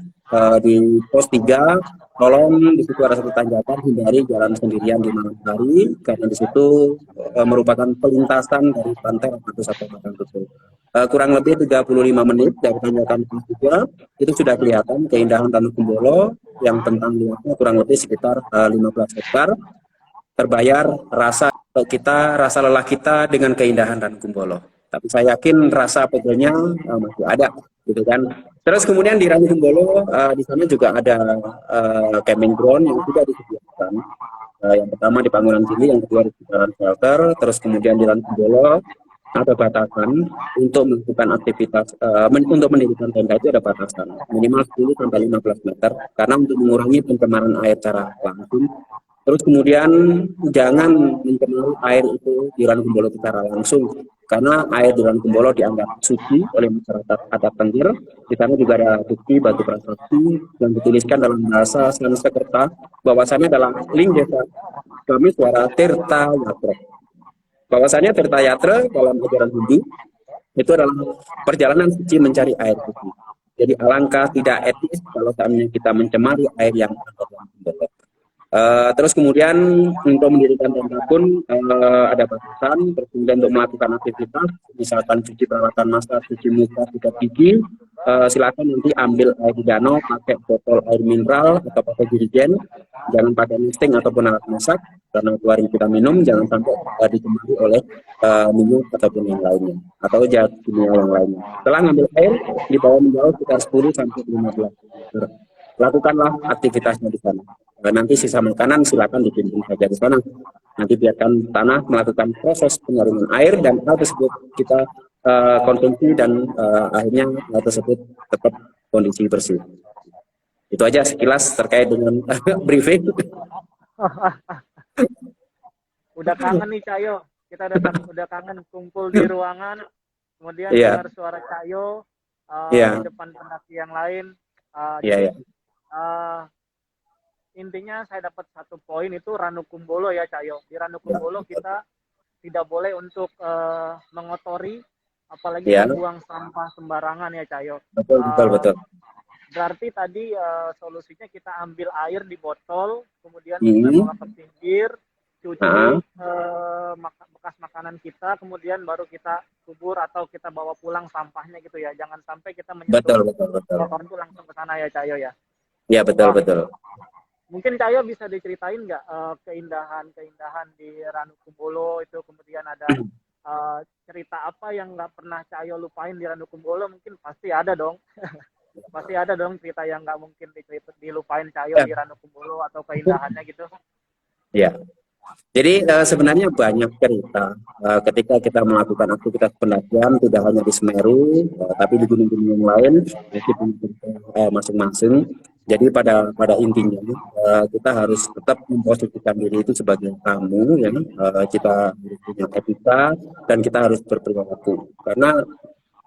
[SPEAKER 2] di pos 3 tolong di situ ada satu tanjakan, hindari jalan sendirian di malam hari karena di situ merupakan pelintasan dari pantai atau satu batang tutul. Kurang lebih 35 menit dari tanjakan pos 3 itu sudah kelihatan keindahan Ranukumbolo yang tentang luasnya kurang lebih sekitar 15 hektar. Terbayar rasa lelah kita dengan keindahan Ranukumbolo. Tapi saya yakin rasa pegelnya masih ada, gitu kan. Terus kemudian di Ranukumbolo di sana juga ada camping ground yang sudah disediakan. Yang pertama di Panguran Gili, yang kedua di sekitaran shelter. Terus kemudian di Ranukumbolo ada batasan untuk melakukan aktivitas, untuk mendirikan tenda itu ada batasan minimal 10 sampai 15 meter karena untuk mengurangi pencemaran air secara langsung. Terus kemudian jangan mencemari air itu di Ranukumbolo secara langsung karena air di Ranukumbolo dianggap suci oleh masyarakat adat Tengger. Di sana juga ada bukti batu prasasti yang dituliskan dalam bahasa Sanskerta bahwasannya adalah ling desa kami suara Tirta Yatra. Bahwasannya Tirta Yatra dalam ajaran Hindu itu adalah perjalanan suci mencari air suci. Jadi alangkah tidak etis kalau seandainya kita mencemari air yang ada dalam Ranukumbolo. Terus kemudian untuk mendirikan tenda pun ada batasan. Terus kemudian untuk melakukan aktivitas, misalkan cuci peralatan masak, cuci muka, sikat gigi, silakan nanti ambil air di danau, pakai botol air mineral atau pakai jerigen, jangan pakai nesting ataupun alat masak karena keluarin kita minum, jangan sampai dicemari oleh minyak ataupun yang lainnya atau zat kimia yang lainnya. Setelah ngambil air, dibawa menjauh sekitar 10 sampai 15 meter. Lakukanlah aktivitasnya di sana. Nanti sisa makanan silakan dibimbing saja di sana. Nanti biarkan tanah melakukan proses penyaringan air dan hal tersebut kita konsumsi dan akhirnya hal tersebut tetap kondisi bersih. Itu aja sekilas terkait dengan briefing.
[SPEAKER 1] Udah kangen nih Cayo, kita udah kangen kumpul di ruangan, kemudian
[SPEAKER 2] Iya,
[SPEAKER 1] dengar suara Cayo di
[SPEAKER 2] iya,
[SPEAKER 1] depan pendaki yang lain.
[SPEAKER 2] iya,
[SPEAKER 1] Jadi
[SPEAKER 2] iya.
[SPEAKER 1] intinya saya dapat satu poin itu Ranukumbolo ya Cayo. Di Ranukumbolo kita tidak boleh untuk mengotori, apalagi
[SPEAKER 2] Iya,
[SPEAKER 1] membuang sampah sembarangan ya Cayo.
[SPEAKER 2] betul, betul, betul.
[SPEAKER 1] Berarti tadi solusinya kita ambil air di botol, kemudian kita
[SPEAKER 2] Hmm.
[SPEAKER 1] bawa ke pinggir, cuci
[SPEAKER 2] Ah,
[SPEAKER 1] bekas makanan kita, kemudian baru kita kubur atau kita bawa pulang sampahnya gitu ya. Jangan sampai kita menyentuh
[SPEAKER 2] betul, betul, betul.
[SPEAKER 1] kotoran itu langsung ke sana ya Cayo ya.
[SPEAKER 2] Iya, betul,
[SPEAKER 1] Wah,
[SPEAKER 2] betul.
[SPEAKER 1] mungkin Cayo bisa diceritain nggak keindahan-keindahan di Ranukumbolo itu, kemudian ada cerita apa yang nggak pernah Cayo lupain di Ranukumbolo? Mungkin pasti ada dong. Pasti ada dong cerita yang nggak mungkin dilupain Cayo
[SPEAKER 2] Ya,
[SPEAKER 1] di Ranukumbolo atau keindahannya gitu.
[SPEAKER 2] ya. Jadi sebenarnya banyak cerita ketika kita melakukan aktivitas pendakian tidak hanya di Semeru, tapi di gunung-gunung yang lain itu masing-masing. Jadi pada intinya kita harus tetap memposisikan diri itu sebagai tamu, ya. Kita harus punya etika dan kita harus berperilaku. Karena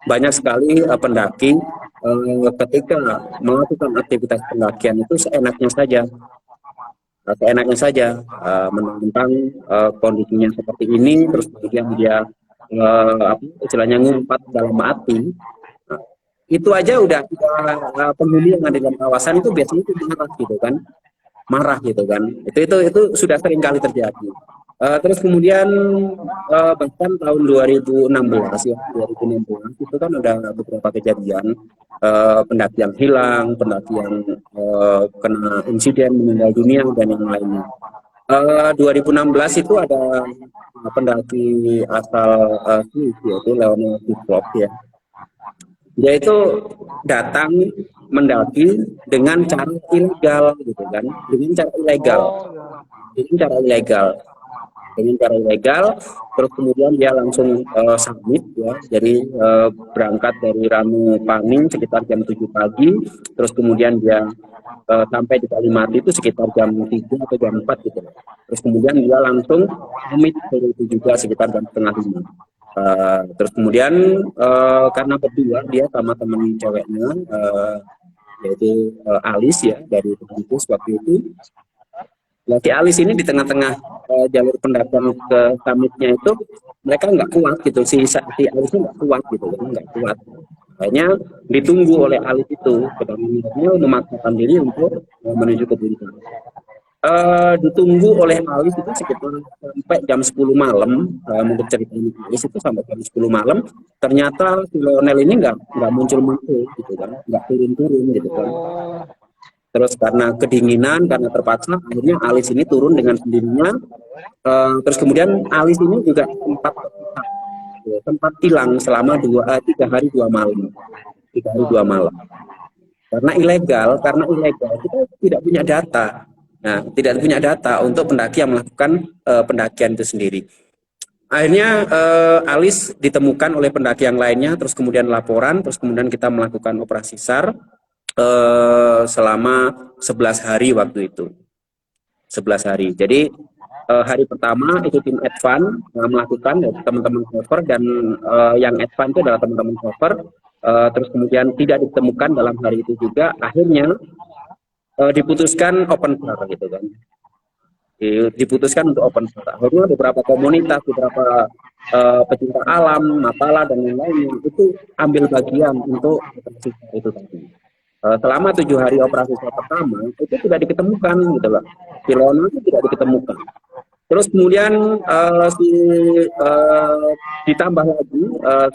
[SPEAKER 2] banyak sekali pendaki ketika melakukan aktivitas pendakian itu seenaknya saja. Seenaknya saja menentang kondisinya seperti ini, terus kemudian dia istilahnya ngumpat dalam hati. Nah, itu aja udah penghuni yang ada dalam kawasan itu biasanya itu marah gitu kan. Itu sudah sering kali terjadi. Terus kemudian bahkan tahun 2016 ya, 2016 itu kan ada beberapa kejadian pendaki yang hilang, pendaki yang kena insiden meninggal dunia dan yang lainnya. 2016 itu ada pendaki asal Swiss yaitu Leonel Kiprop ya. Dia itu datang mendaki dengan cara ilegal gitu kan, dengan cara ilegal, dengan cara ilegal dengan cara ilegal, terus kemudian dia langsung summit ya, jadi berangkat dari Paning sekitar jam 7 pagi, terus kemudian dia sampai di Kalimati itu sekitar jam 3 atau jam 4 gitu, terus kemudian dia langsung summit dari itu juga sekitar jam setengah 5. Terus kemudian karena berdua dia sama teman ceweknya yaitu Alis ya dari kampus waktu itu. Nah, si Alis ini di tengah-tengah jalur pendakian ke summitnya itu mereka nggak kuat gitu, si Alisnya nggak kuat gitu, nggak kuat. Akhirnya ditunggu oleh Alis itu, kemudian memaksakan diri untuk menuju ke puncak. Ditunggu oleh Alis itu sekitar sampai jam 10 malam, menurut cerita Alis itu sampai jam 10 malam, ternyata si Lionel ini nggak muncul-muncul gitu kan, nggak turun-turun gitu kan. Terus karena kedinginan, karena terpaksa, akhirnya Alis ini turun dengan sendirinya. Terus kemudian Alis ini juga sempat hilang selama 3 hari 2 malam. 3 hari 2 malam. Karena ilegal kita tidak punya data. Nah, tidak punya data untuk pendaki yang melakukan pendakian itu sendiri. Akhirnya Alis ditemukan oleh pendaki yang lainnya, terus kemudian laporan, terus kemudian kita melakukan operasi SAR. Selama 11 hari waktu itu. 11 hari. Jadi hari pertama itu tim advance melakukan teman-teman cover dan yang advance itu adalah teman-teman cover. Terus kemudian tidak ditemukan dalam hari itu juga. Akhirnya diputuskan open SAR gitu kan. Diputuskan untuk open SAR. Akhirnya beberapa komunitas, beberapa pecinta alam, Mapala dan lain-lain itu ambil bagian untuk itu tadi. Selama 7 hari operasi pertama itu tidak diketemukan gitu loh, Lionel itu tidak diketemukan. Terus kemudian ditambah lagi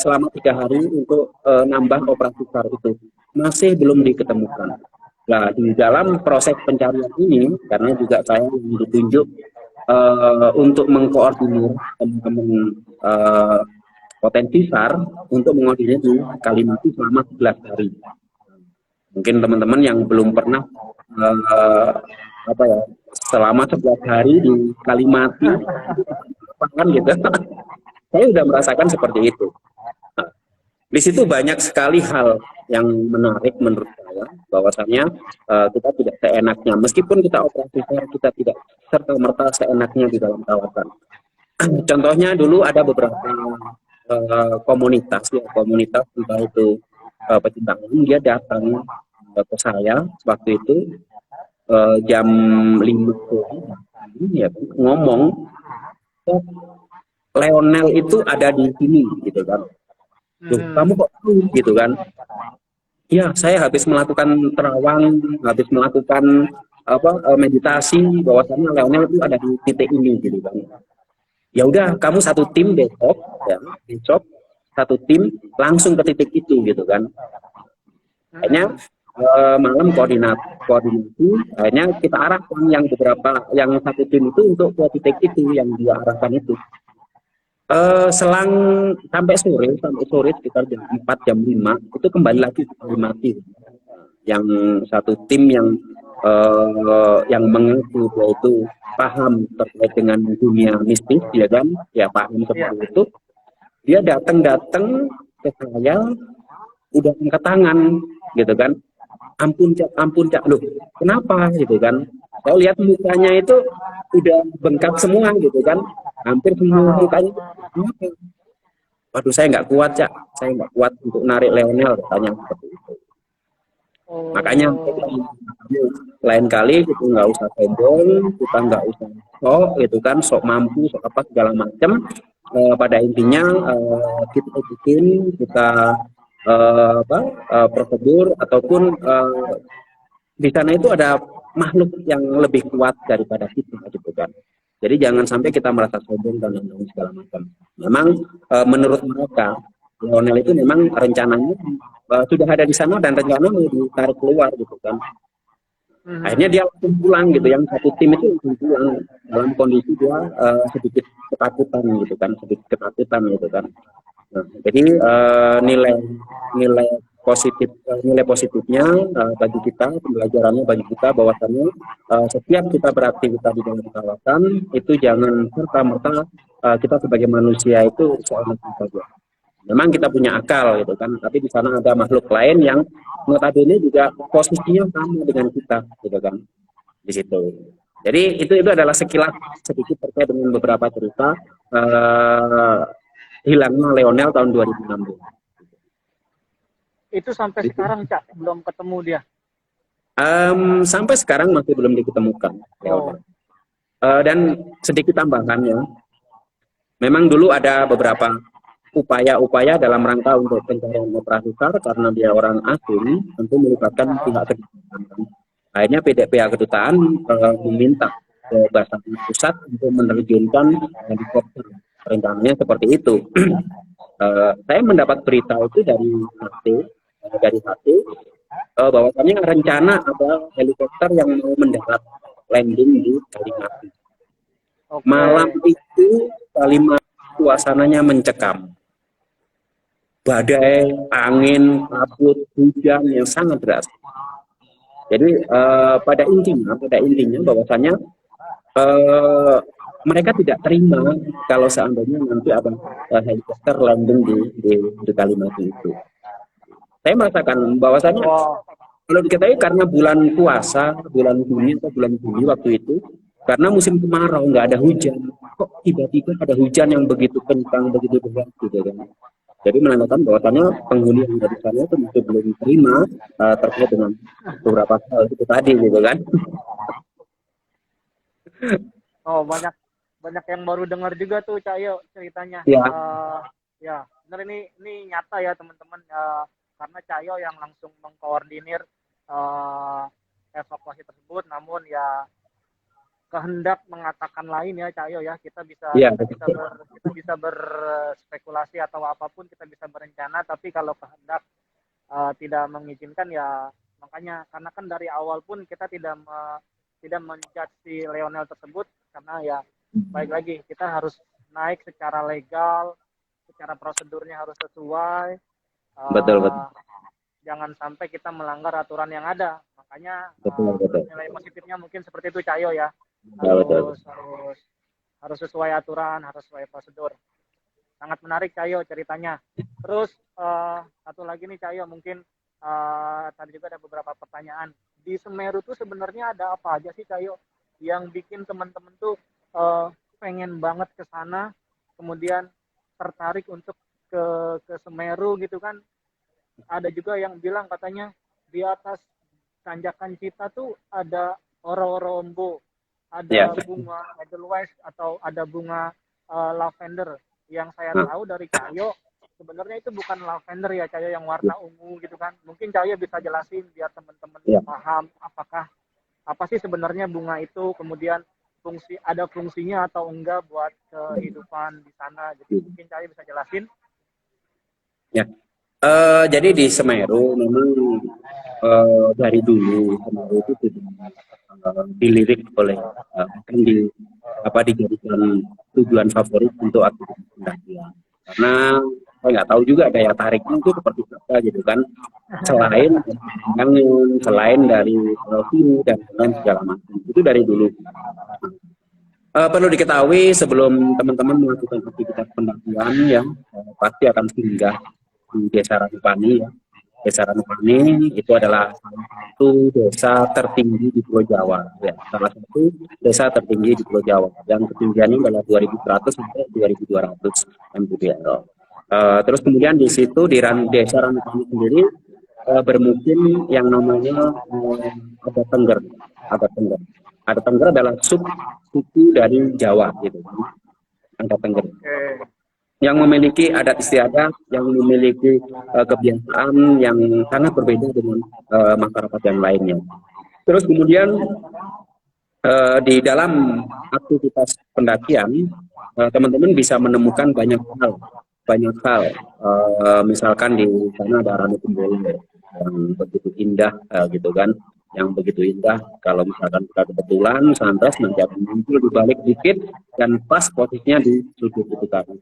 [SPEAKER 2] selama 3 hari untuk nambah operasi SAR itu masih belum diketemukan. Nah, di dalam proses pencarian ini karena juga saya ditunjuk untuk mengkoordinir teman-teman potensi SAR untuk mengoordinir di Kalimati selama 11 hari. Mungkin teman-teman yang belum pernah selama 11 hari di Kalimati kan gitu. Saya sudah merasakan seperti itu. Di situ banyak sekali hal yang menarik menurut saya, bahwasannya kita tidak seenaknya, meskipun kita operasi fair, kita tidak serta merta seenaknya di dalam kawasan. Contohnya dulu ada beberapa komunitas, ya, komunitas entah itu pecinta alam, dia datang ke saya waktu itu jam 5 sore, ya, ngomong, "Oh, Leonel itu ada di sini," gitu kan. "Loh, kamu kok tahu?" gitu kan. "Ya, saya habis melakukan terawang, habis melakukan meditasi, bahwasannya Leonel itu ada di titik ini," gitu kan. "Ya udah, kamu satu tim besok, ya, besok satu tim langsung ke titik itu," gitu kan. Akhirnya malam koordinasi, akhirnya kita arahkan yang satu tim itu untuk ke titik itu yang dia arahkan itu. Selang sampai sore sekitar jam 4 jam 5 itu kembali lagi ke mati. Yang satu tim yang mengaku yaitu paham terkait dengan dunia mistis, ya kan, ya paham seperti itu. Dia datang ke saya, udah angkat tangan, gitu kan. Ampun cak, loh kenapa, gitu kan. Saya lihat mukanya itu udah bengkak semua, gitu kan, hampir semua mukanya. "Kenapa?" "Waduh, saya nggak kuat cak, saya nggak kuat untuk narik Leonel," katanya seperti itu. Makanya lain kali kita nggak usah sombong, kita nggak usah sok, gitu kan, sok mampu, sok apa segala macam. Pada intinya kita bikin prosedur ataupun di sana itu ada makhluk yang lebih kuat daripada kita, gitu kan. Jadi jangan sampai kita merasa sombong dan lain-lain segala macam. Memang menurut mereka Lionel itu memang rencananya sudah ada di sana dan rencana mau ditarik keluar, gitu kan. Akhirnya dia langsung pulang, gitu. Yang satu tim itu langsung pulang dalam kondisi dia sedikit ketakutan, gitu kan, gitu kan. Nah, jadi nilai positifnya bagi kita, pembelajarannya bagi kita, bahwasannya setiap kita beraktivitas di dalam kawasan itu jangan serta merta kita sebagai manusia itu seenaknya saja. Memang kita punya akal, gitu kan, tapi di sana ada makhluk lain yang notabene juga posisinya sama dengan kita, gitu kan, di situ. Jadi itu adalah sekilas sedikit terkait dengan beberapa cerita hilangnya Leonel tahun 2016.
[SPEAKER 1] Itu sampai sekarang Cak belum ketemu dia.
[SPEAKER 2] Sampai sekarang masih belum diketemukan. Dan sedikit tambahannya, memang dulu ada beberapa upaya dalam rangka untuk pencarian operasi SAR, karena dia orang asing, tentu melibatkan pihak kedutaan. Akhirnya pihak kedutaan meminta ke Basarnas Pusat untuk menerjunkan helikopter. Rencananya seperti itu. Saya mendapat berita itu dari HT, bahwasannya rencana ada helikopter yang mau mendarat landing di Kalimantan. Malam itu Kalimantan suasananya mencekam. Badai, angin, kabut, hujan yang sangat deras. Jadi pada intinya bahwasannya mereka tidak terima kalau seandainya nanti ada helikopter landing di Kalimantan itu. Saya merasakan bahwasannya kalau diketahui karena bulan puasa, bulan Juni waktu itu, karena musim kemarau, nggak ada hujan, kok tiba-tiba ada hujan yang begitu kencang, begitu deras, gitu kan. Jadi menandakan bahwasannya penghuni yang dari sana itu masih belum terima terkait dengan beberapa hal itu tadi, gitu kan.
[SPEAKER 1] Oh, banyak yang baru dengar juga tuh Cahyo ceritanya.
[SPEAKER 2] Ya.
[SPEAKER 1] Ya, benar, ini nyata ya teman-teman, karena Cahyo yang langsung mengkoordinir evakuasi tersebut, namun ya kehendak mengatakan lain ya Cahyo ya, kita bisa berspekulasi atau apapun, kita bisa berencana, tapi kalau kehendak tidak mengizinkan ya, makanya karena kan dari awal pun kita tidak menjudge si Leonel tersebut, karena ya baik lagi kita harus naik secara legal, secara prosedurnya harus sesuai.
[SPEAKER 2] Betul.
[SPEAKER 1] Jangan sampai kita melanggar aturan yang ada. Makanya
[SPEAKER 2] betul.
[SPEAKER 1] Nilai positifnya mungkin seperti itu Cahyo ya.
[SPEAKER 2] Betul.
[SPEAKER 1] Harus sesuai aturan, harus sesuai prosedur. Sangat menarik Cahyo ceritanya. Terus satu lagi nih Cahyo, mungkin tadi juga ada beberapa pertanyaan. Di Semeru tuh sebenarnya ada apa aja sih Cahyo yang bikin teman-teman tuh pengen banget ke sana, kemudian tertarik untuk ke Semeru gitu kan? Ada juga yang bilang katanya di atas tanjakan Cita tuh ada oro-rombo,
[SPEAKER 2] Ya,
[SPEAKER 1] ada bunga edelweiss atau ada bunga lavender. Yang saya
[SPEAKER 2] nah,
[SPEAKER 1] tahu dari Cahyo sebenarnya itu bukan lavender ya Cahyo, yang warna ungu gitu kan. Mungkin Cahyo bisa jelasin biar teman-teman
[SPEAKER 2] ya.
[SPEAKER 1] paham apakah apa sih sebenarnya bunga itu, kemudian ada fungsinya atau enggak buat kehidupan di sana gitu. Mungkin Cahyo bisa jelasin.
[SPEAKER 2] Ya. Jadi di Semeru memang dari dulu Semeru itu sudah dilirik oleh bahkan dijadikan tujuan favorit untuk aktivitas pendakian. Karena saya nggak tahu juga daya tariknya itu seperti apa gitu kan. Selain bangun, selain dari view dan lain segala macam itu dari dulu. Perlu diketahui sebelum teman-teman melakukan aktivitas pendakian ya pasti akan singgah di Desa Ranupani ya. Desa Ranupani itu adalah salah satu desa tertinggi di Pulau Jawa ya. Salah satu desa tertinggi di Pulau Jawa yang ketinggiannya adalah 2.100 sampai 2.200 mdpl. Terus kemudian di situ di Desa Ranupani sendiri bermukim yang namanya Adat Tengger. Adat Tengger. Adat Tengger adalah suku dari Jawa gitu. Adat Tengger. Yang memiliki adat istiadat, yang memiliki kebiasaan yang sangat berbeda dengan masyarakat yang lainnya. Terus kemudian di dalam aktivitas pendakian, teman-teman bisa menemukan banyak hal. Misalkan di sana ada Ranupani yang begitu indah, gitu kan, yang begitu indah. Kalau misalkan kita kebetulan sunrise nanti akan muncul di balik dikit dan pas posisinya di sudut itu tadi.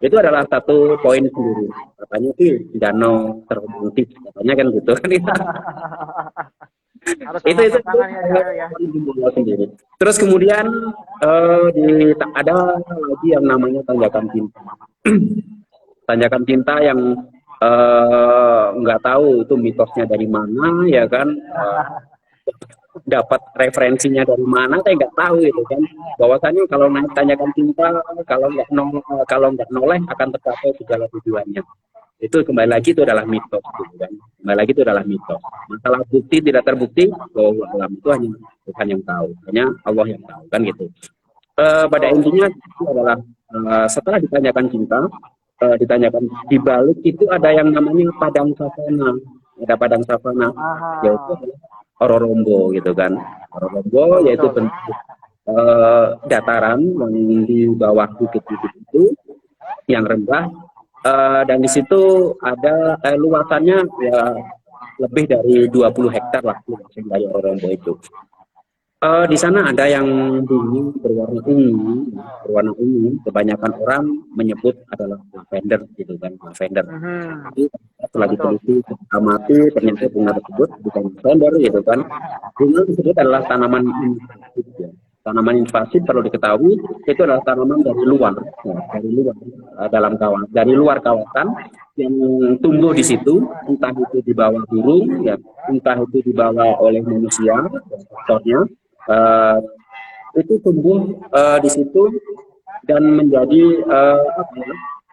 [SPEAKER 2] Itu adalah satu poin sendiri. Katanya sih danau terromantis, katanya kan gitu kan.
[SPEAKER 1] Harus
[SPEAKER 2] itu
[SPEAKER 1] ya.
[SPEAKER 2] Sendiri. Terus kemudian ada lagi yang namanya Tanjakan Cinta. Tanjakan Cinta yang nggak tahu itu mitosnya dari mana ya kan. Dapat referensinya dari mana saya nggak tahu itu kan, bahwasannya kalau naik Tanjakan Cinta kalau nggak noleh akan tercapai segala tujuannya. Itu kembali lagi itu adalah mitos gitu kan, kembali lagi itu adalah mitos. Masalah bukti tidak terbukti bahwa alam itu hanya Tuhan yang tahu, hanya Allah yang tahu kan gitu. Pada intinya itu adalah setelah ditanyakan cinta, ditanyakan di balik itu ada yang namanya padang savana, yaitu Ororombo gitu kan. Ororombo yaitu bentuk dataran yang di bawah bukit-bukit itu yang rendah, dan di situ ada luasannya ya lebih dari 20 hektar lah luasan dari Ororombo itu. Di sana ada yang berwarna ungu. Kebanyakan orang menyebut adalah lavender gitu kan, lavender. Tapi setelah diteliti, amati ternyata bunga tersebut bukan lavender gitu kan. Bunga tersebut adalah tanaman invasif ya. Tanaman invasif perlu diketahui itu adalah tanaman dari luar kawasan yang tumbuh di situ, entah itu dibawa burung ya, entah itu dibawa oleh manusia, faktornya. Itu tumbuh di situ dan menjadi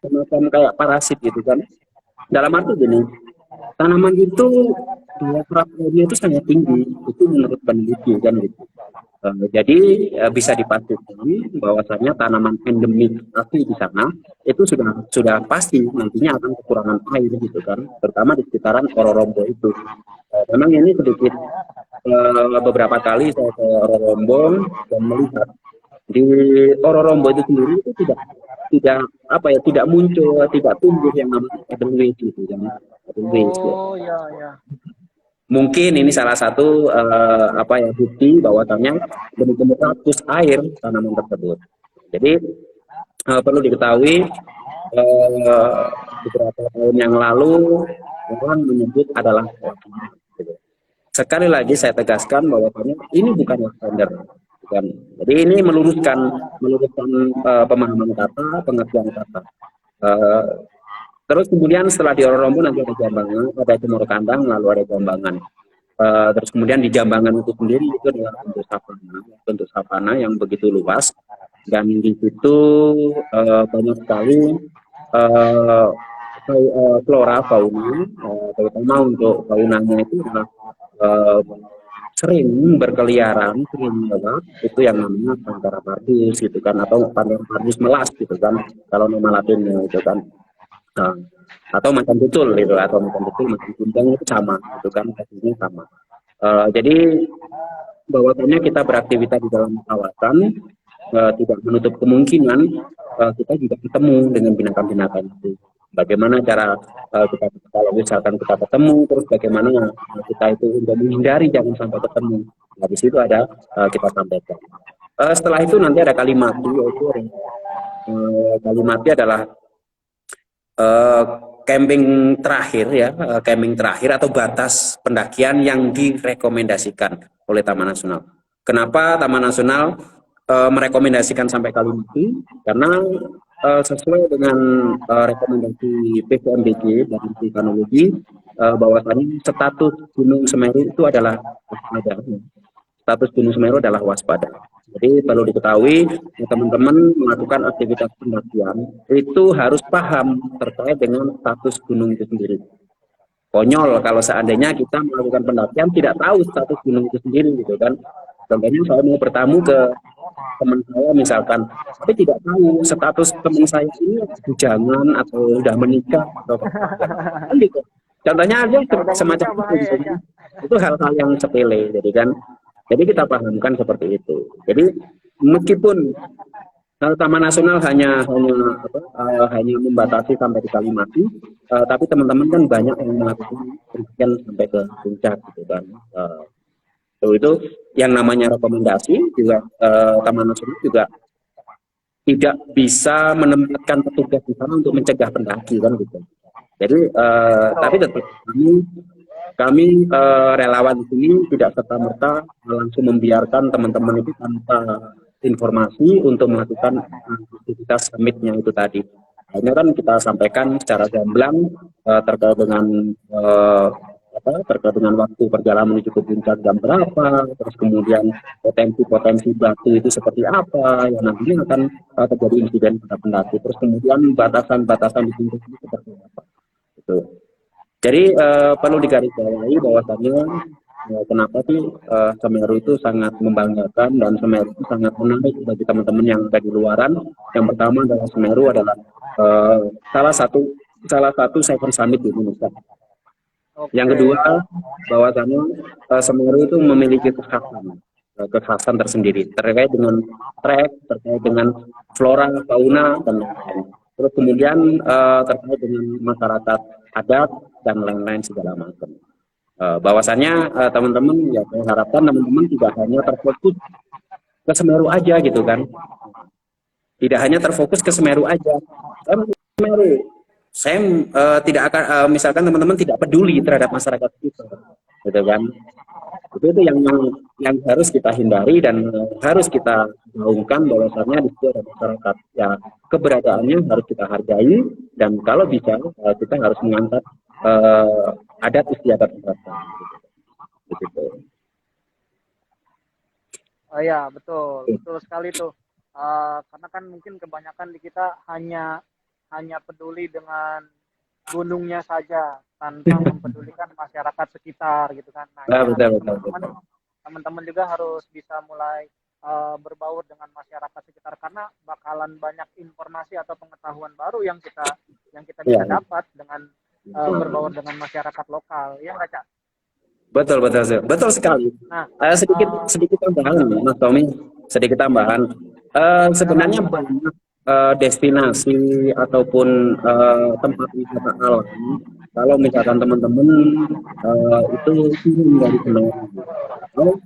[SPEAKER 2] semacam kayak parasit gitu kan. Dalam arti gini, tanaman itu daya serapnya itu sangat tinggi, itu menurut peneliti kan gitu. Jadi bisa dipastikan bahwasannya tanaman endemik asli di sana itu sudah pasti nantinya akan kekurangan air gitu kan, terutama di sekitaran Ororombo itu. Memang ini sedikit beberapa kali saya ke Ororombo dan melihat di Ororombo itu sendiri itu tidak muncul, tidak tumbuh yang namanya edelweiss gitu kan.
[SPEAKER 1] Ya.
[SPEAKER 2] Mungkin ini salah satu bukti bahwasannya benar-benar hapus air tanaman tersebut. Jadi perlu diketahui beberapa tahun yang lalu orang menyebut adalah gitu. Sekali lagi saya tegaskan bahwasannya ini bukan lavender, bukan. Jadi ini meluruskan pemahaman kata, pengertian kata. Eh, Terus kemudian setelah di Roromo nanti ada Jambangan, ada Jemur Kandang, lalu ada Jambangan. Terus kemudian di Jambangan itu sendiri itu adalah bentuk savana yang begitu luas, dan di situ banyak sekali eh, flora fauna, terutama untuk faunanya itu adalah eh, sering berkeliaran, sering lewat, itu yang namanya Panthera pardus gitu kan, atau Panthera pardus melas gitu kan, kalau nama latinnya itu kan. Nah, atau macan tutul gitu, atau macan tutul, macan kumbang itu sama gitu kan, kasusnya sama. Jadi bahwasannya kita beraktivitas di dalam kawasan tidak menutup kemungkinan kita juga ketemu dengan binatang-binatang itu. Bagaimana cara kita, kalau misalkan kita ketemu, terus bagaimana kita itu untuk menghindari jangan sampai ketemu. Nah, di situ ada kita sampaikan. Setelah itu nanti ada Kalimati, yaitu Kalimati adalah eh, camping terakhir ya, camping terakhir atau batas pendakian yang direkomendasikan oleh Taman Nasional. Kenapa Taman Nasional merekomendasikan sampai Kalimati? Karena sesuai dengan rekomendasi PVMBG dan vulkanologi, bahwasanya status Gunung Semeru itu adalah waspada. Status Gunung Semeru adalah waspada. Jadi perlu diketahui, teman-teman melakukan aktivitas pendakian itu harus paham terkait dengan status gunung itu sendiri. Konyol kalau seandainya kita melakukan pendakian tidak tahu status gunung itu sendiri gitu kan. Contohnya saya mau bertamu ke teman saya misalkan, tapi tidak tahu status teman saya ini bujangan atau sudah menikah atau kan gitu. Contohnya aja semacam itu, gitu. Itu hal-hal yang sepele, jadi kan. Jadi kita pahamkan seperti itu. Jadi meskipun Taman Nasional hanya membatasi sampai di Kalimati, tapi teman-teman kan banyak yang melakukan pendakian sampai ke puncak gitu kan. Itu yang namanya rekomendasi juga, Taman Nasional juga tidak bisa menempatkan petugas di sana untuk mencegah pendaki kan gitu. Jadi tapi tetap kami relawan di sini tidak serta-merta langsung membiarkan teman-teman itu tanpa informasi untuk melakukan aktivitas summitnya itu tadi. Hanya kan kita sampaikan secara gamblang terkait dengan terkait dengan waktu perjalanan menuju ke puncak jam berapa, terus kemudian potensi-potensi batu itu seperti apa, yang nantinya akan terjadi insiden pada pendaki, terus kemudian batasan-batasan di puncak itu seperti apa. Gitu. Jadi perlu digarisbawahi bahwasannya kenapa sih Semeru itu sangat membanggakan dan Semeru itu sangat menarik bagi teman-teman yang dari luaran. Yang pertama adalah Semeru adalah salah satu seven summit di Indonesia. Yang kedua bahwasannya Semeru itu memiliki kekhasan tersendiri terkait dengan trek, terkait dengan flora, fauna dan lain-lain. Terus kemudian terkait dengan masyarakat adat dan lain-lain segala macam. Bahwasannya teman-teman ya saya harapkan teman-teman tidak hanya terfokus ke Semeru aja gitu kan. Tidak hanya terfokus ke Semeru aja. Semeru. Saya tidak akan misalkan teman-teman tidak peduli terhadap masyarakat kita. Gitu kan. Itu yang harus kita hindari dan harus kita gaungkan bahwasannya di situ ada masyarakat. Ya, keberadaannya harus kita hargai dan kalau bisa kita harus mengangkat adat istiadat mereka. Begitu.
[SPEAKER 1] Oh ya, betul sekali tuh. Karena kan mungkin kebanyakan di kita hanya peduli dengan gunungnya saja tanpa mempedulikan masyarakat sekitar gitu kan. Nah,
[SPEAKER 2] betul.
[SPEAKER 1] Teman-teman juga harus bisa mulai berbaur dengan masyarakat sekitar karena bakalan banyak informasi atau pengetahuan baru yang kita bisa dapat dengan berbaur dengan masyarakat lokal. Ya nggak, Cak?
[SPEAKER 2] Betul sekali. Nah, sedikit tambahan, Mas Tommy, sedikit tambahan. Sebenarnya banyak destinasi ataupun tempat wisata alam. Kalau misalkan teman-teman itu turun dari Semeru, atau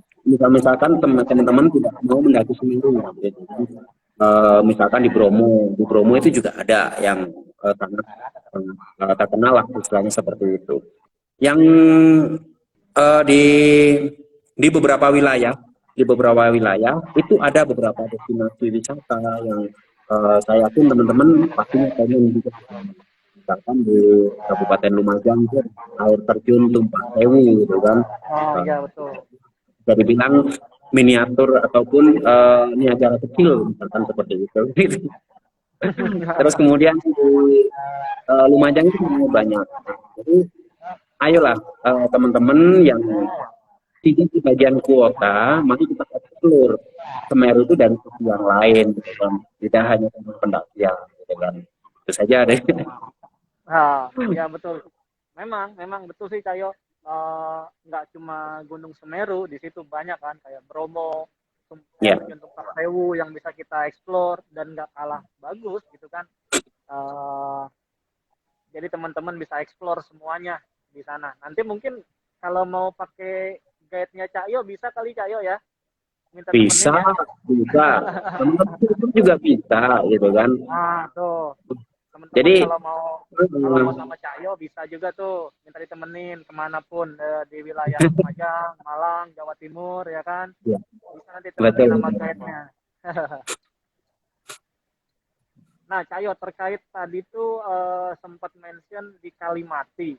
[SPEAKER 2] misalkan teman-teman tidak mau mendaki Semeru, gitu. Misalkan di Bromo itu juga ada yang sangat terkenal lah istilahnya seperti itu. Yang di beberapa wilayah itu ada beberapa destinasi wisata yang saya yakin teman-teman pastinya pengen juga, misalkan di Kabupaten Lumajang itu air terjun Tumpah Sewu gitu kan.
[SPEAKER 1] Oh
[SPEAKER 2] Eh,
[SPEAKER 1] iya betul.
[SPEAKER 2] Bisa dibilang miniatur ataupun Niagara kecil misalkan seperti itu. Terus kemudian di Lumajang itu banyak. Jadi ayolah teman-teman yang tidak di bagian kuota, mari kita eksplor Semeru itu dari sisi yang lain, gitu kan. Tidak hanya tentang pendakian, gitu kan. Itu saja deh.
[SPEAKER 1] Nah, ya betul. Memang betul sih Cayo. Nggak cuma Gunung Semeru, di situ banyak kan kayak Bromo,
[SPEAKER 2] Ya,
[SPEAKER 1] Terjun Tumpak Sewu yang bisa kita explore dan nggak kalah bagus gitu kan. Eh, jadi teman-teman bisa explore semuanya di sana. Nanti mungkin kalau mau pakai guide-nya Cakyo bisa kali Cakyo ya, minta
[SPEAKER 2] bisa,
[SPEAKER 1] temenin ya.
[SPEAKER 2] bisa. Teman-teman itu juga bisa, gitu kan.
[SPEAKER 1] Nah, tuh. Teman-teman
[SPEAKER 2] Jadi,
[SPEAKER 1] kalau mau sama Cahyo bisa juga tuh minta ditemenin kemanapun di wilayah Lumajang, Malang, Jawa Timur ya kan,
[SPEAKER 2] ya,
[SPEAKER 1] bisa nanti temenin
[SPEAKER 2] betul.
[SPEAKER 1] sama guide-nya. Nah Cahyo terkait tadi tuh sempat mention di Kalimati.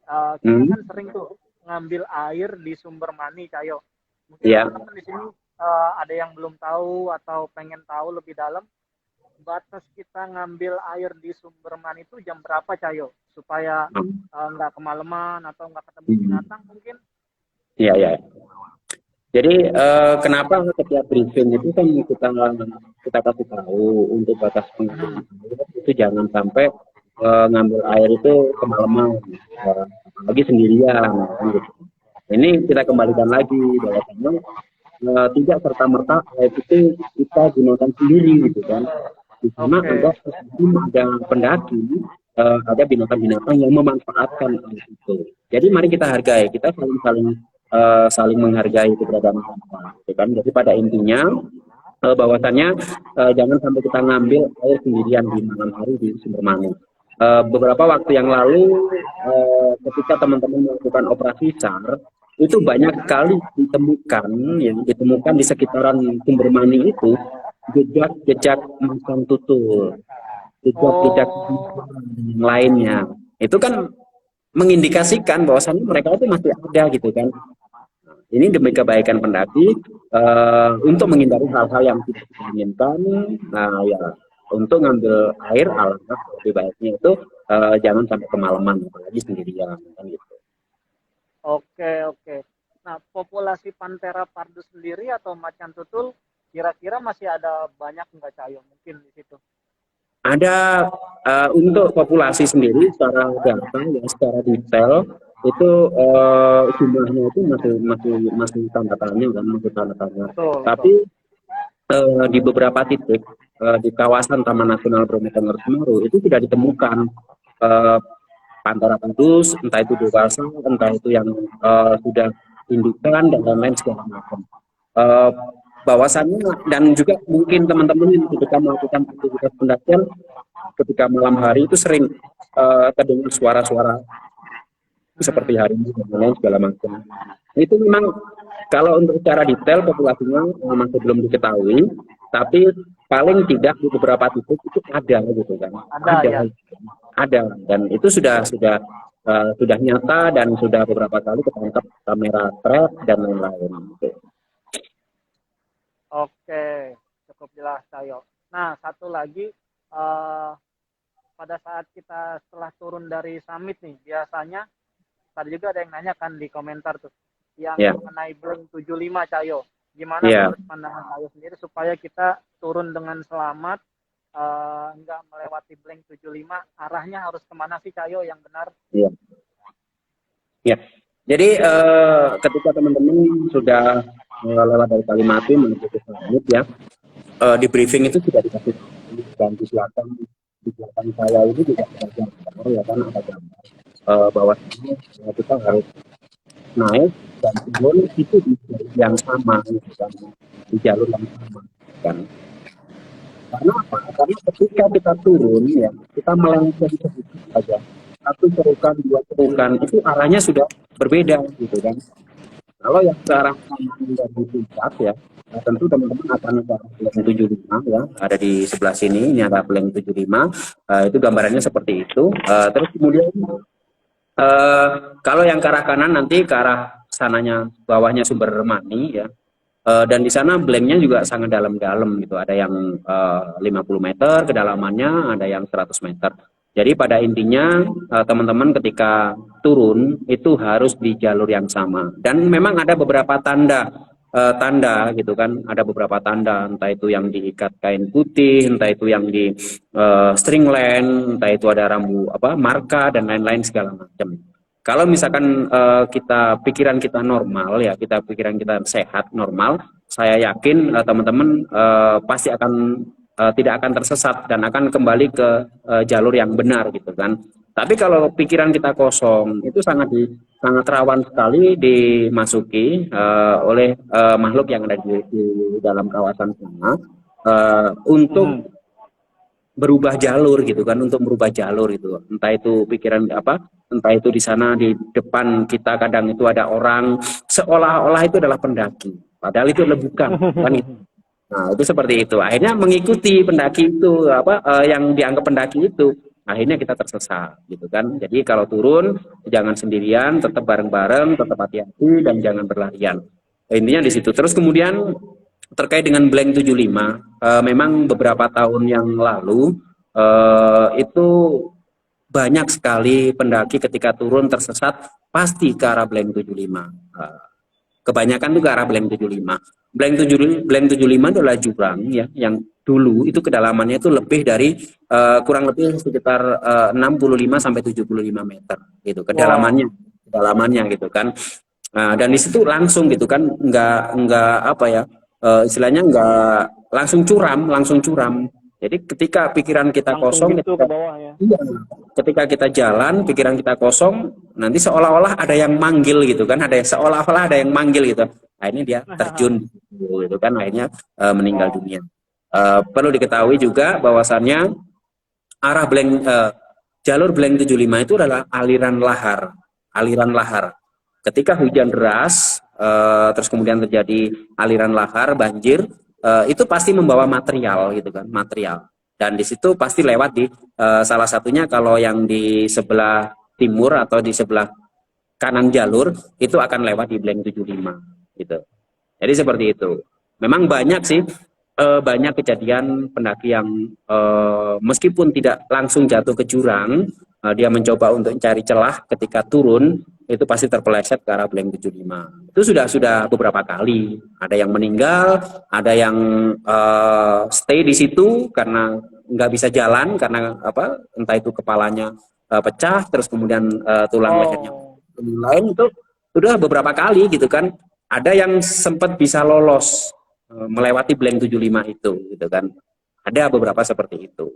[SPEAKER 1] Kita
[SPEAKER 2] Hmm,
[SPEAKER 1] kan sering tuh ngambil air di sumber mani Cahyo. Mungkin
[SPEAKER 2] ya.
[SPEAKER 1] teman-teman di sini ada yang belum tahu atau pengen tahu lebih dalam, batas kita ngambil air di sumber mani itu jam berapa Cayo supaya nggak kemalaman atau nggak ketemu
[SPEAKER 2] Hmm,
[SPEAKER 1] binatang mungkin.
[SPEAKER 2] iya, ya. Jadi kenapa setiap briefing itu kan kita kasih tahu untuk batas pengambilan air itu jangan sampai ngambil air itu kemalaman, apalagi sendirian, kan gitu. Ini kita kembalikan lagi bahwasanya tidak serta merta air itu kita gunakan sendiri gitu kan. Di sana
[SPEAKER 1] Oke.
[SPEAKER 2] ada pendaki, ada binatang-binatang yang memanfaatkan air itu. Jadi mari kita hargai, kita saling menghargai keberadaan mereka, gitu kan. Jadi pada intinya bahwasannya jangan sampai kita ngambil air sendirian di malam hari di sumber mani. Beberapa waktu yang lalu ketika teman-teman melakukan operasi SAR itu banyak sekali ditemukan di sekitaran sumber mani itu jejak-jejak macan tutul, jejak-jejak
[SPEAKER 1] Oh,
[SPEAKER 2] yang lainnya. Itu kan mengindikasikan bahwasannya mereka itu masih ada gitu kan. Ini demi kebaikan pendaki untuk menghindari hal-hal yang tidak kita inginkan. Nah ya untuk ngambil air alangkah lebih baiknya itu jangan sampai kemalaman apalagi sendirian kan gitu.
[SPEAKER 1] oke oke. Nah populasi Panthera pardus sendiri atau macan tutul kira-kira masih ada banyak nggak Cayo mungkin di situ?
[SPEAKER 2] Ada untuk populasi sendiri secara data ya secara detail itu jumlahnya itu masih tanda tanya kan masih tanda tanya.
[SPEAKER 1] Betul betul.
[SPEAKER 2] Tapi di beberapa titik di kawasan Taman Nasional Bromo Tengger Semeru itu tidak ditemukan eh, Panthera pardus, entah itu dewasa, entah itu yang sudah indukan dan lain-lain segala macam. Eh, Bahwasannya dan juga mungkin teman-teman yang ketika melakukan aktivitas pendakian ketika malam hari itu sering terdengar suara-suara seperti
[SPEAKER 1] Hmm.
[SPEAKER 2] harimau dan lain segala macam. Itu memang kalau untuk secara detail populasinya masih belum diketahui, tapi paling tidak di beberapa titik itu ada gitu kan,
[SPEAKER 1] Ada ya.
[SPEAKER 2] ada dan itu sudah nyata dan sudah beberapa kali ketangkap kamera trap dan lain-lain. Gitu.
[SPEAKER 1] Oke, cukup jelas Cayo. Nah satu lagi, eh, pada saat kita setelah turun dari summit nih, biasanya tadi juga ada yang nanya kan di komentar tuh, yang
[SPEAKER 2] Ya,
[SPEAKER 1] mengenai Blink 75 Cayo. Gimana
[SPEAKER 2] ya.
[SPEAKER 1] menurut pandangan Cayo sendiri supaya kita turun dengan selamat, nggak melewati Blink 75, arahnya harus kemana sih Cayo yang benar?
[SPEAKER 2] Ya. Ya, jadi ketika teman-teman sudah lewat dari Kalimati menuju ke Summit ya, di briefing itu sudah dikasih tahu, dan di belakang saya ini juga ada gambar ya kan ada gambar bahwa kita harus naik dan turun itu di jalur yang sama gitu kan, di jalur yang sama kan. Karena apa? Karena ketika kita turun ya kita melenceng sedikit saja satu cerukan dua cerukan itu arahnya sudah berbeda gitu kan. Kalau yang ke arah kanan dari puncak ya, tentu teman-teman akan ke arah Blank 75 ya, ada di sebelah sini, ini ada Blank 75, itu gambarannya seperti itu. Terus kemudian kalau yang ke arah kanan nanti ke arah sananya bawahnya Sumber Mani ya. Dan di sana blanknya juga sangat dalam-dalam gitu. Ada yang 50 meter kedalamannya, ada yang 100 meter. Jadi pada intinya teman-teman ketika turun itu harus di jalur yang sama. Dan memang ada beberapa tanda gitu kan, ada beberapa tanda, entah itu yang diikat kain putih, entah itu yang di stringland, entah itu ada rambu apa marka dan lain-lain segala macam. Kalau misalkan pikiran kita normal ya, pikiran kita sehat normal, saya yakin teman-teman pasti akan tidak akan tersesat dan akan kembali ke jalur yang benar gitu kan. Tapi kalau pikiran kita kosong itu sangat rawan sekali dimasuki oleh makhluk yang ada di dalam kawasan sana untuk berubah jalur gitu kan, untuk merubah jalur itu, entah itu pikiran apa, entah itu di sana di depan kita kadang itu ada orang seolah-olah itu adalah pendaki, padahal itu adalah bukan kan itu. Nah itu seperti itu, akhirnya mengikuti pendaki itu apa yang dianggap pendaki itu, akhirnya kita tersesat gitu kan. Jadi kalau turun jangan sendirian, tetap bareng-bareng, tetap hati-hati dan jangan berlarian, intinya di situ. Terus kemudian terkait dengan Blank 75, memang beberapa tahun yang lalu itu banyak sekali pendaki ketika turun tersesat pasti ke arah Blank 75. Kebanyakan itu ke arah Blank 75. Blank 75 itu adalah jurang ya, yang dulu itu kedalamannya itu lebih dari kurang lebih sekitar 65 sampai 75 meter gitu kedalamannya,
[SPEAKER 1] Wow.
[SPEAKER 2] kedalamannya gitu kan. Dan di situ langsung gitu kan, nggak apa ya, istilahnya nggak langsung curam. Jadi ketika pikiran kita
[SPEAKER 1] Langsung
[SPEAKER 2] kosong,
[SPEAKER 1] gitu ke bawah ya.
[SPEAKER 2] iya, ketika kita jalan, pikiran kita kosong, nanti seolah-olah ada yang manggil gitu kan, seolah-olah ada yang manggil gitu. Akhirnya dia terjun gitu kan, akhirnya meninggal
[SPEAKER 1] Wow.
[SPEAKER 2] dunia. Perlu diketahui juga bahwasannya arah blank jalur Blank 75 itu adalah aliran lahar, aliran lahar. Ketika hujan deras, terus kemudian terjadi aliran lahar, banjir, itu pasti membawa material gitu kan, material. Dan di situ pasti lewat di salah satunya kalau yang di sebelah timur atau di sebelah kanan jalur itu akan lewat di Blank 75 gitu. Jadi seperti itu. Memang banyak sih banyak kejadian pendaki yang meskipun tidak langsung jatuh ke jurang, dia mencoba untuk mencari celah ketika turun itu pasti terpeleset ke arah Blank 75. Itu sudah beberapa kali. Ada yang meninggal, ada yang stay di situ karena nggak bisa jalan karena apa? Entah itu kepalanya pecah, terus kemudian tulang lehernya
[SPEAKER 1] Oh.
[SPEAKER 2] lain itu sudah beberapa kali gitu kan. Ada yang sempat bisa lolos melewati Blank 75 itu gitu kan. Ada beberapa seperti itu.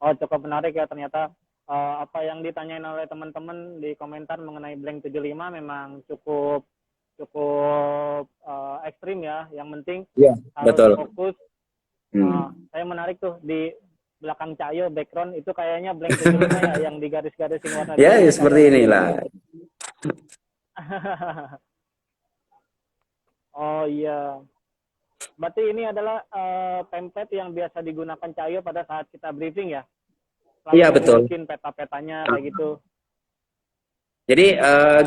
[SPEAKER 1] Oh, cukup menarik ya ternyata. Apa yang ditanyain oleh teman-teman di komentar mengenai Blank 75 memang cukup cukup ekstrim ya. Yang penting
[SPEAKER 2] Iya,
[SPEAKER 1] harus
[SPEAKER 2] betul.
[SPEAKER 1] fokus.
[SPEAKER 2] Hmm.
[SPEAKER 1] Saya menarik tuh di belakang Cahyo background itu kayaknya Blank 75 ya yang di garis-garisin warna
[SPEAKER 2] Ya,
[SPEAKER 1] biru
[SPEAKER 2] ya
[SPEAKER 1] ya
[SPEAKER 2] seperti
[SPEAKER 1] Cahyo.
[SPEAKER 2] inilah.
[SPEAKER 1] Oh iya. Berarti ini adalah template yang biasa digunakan Cahyo pada saat kita briefing ya.
[SPEAKER 2] Iya,
[SPEAKER 1] Langsung
[SPEAKER 2] betul.
[SPEAKER 1] dibikin peta-petanya kayak gitu.
[SPEAKER 2] Jadi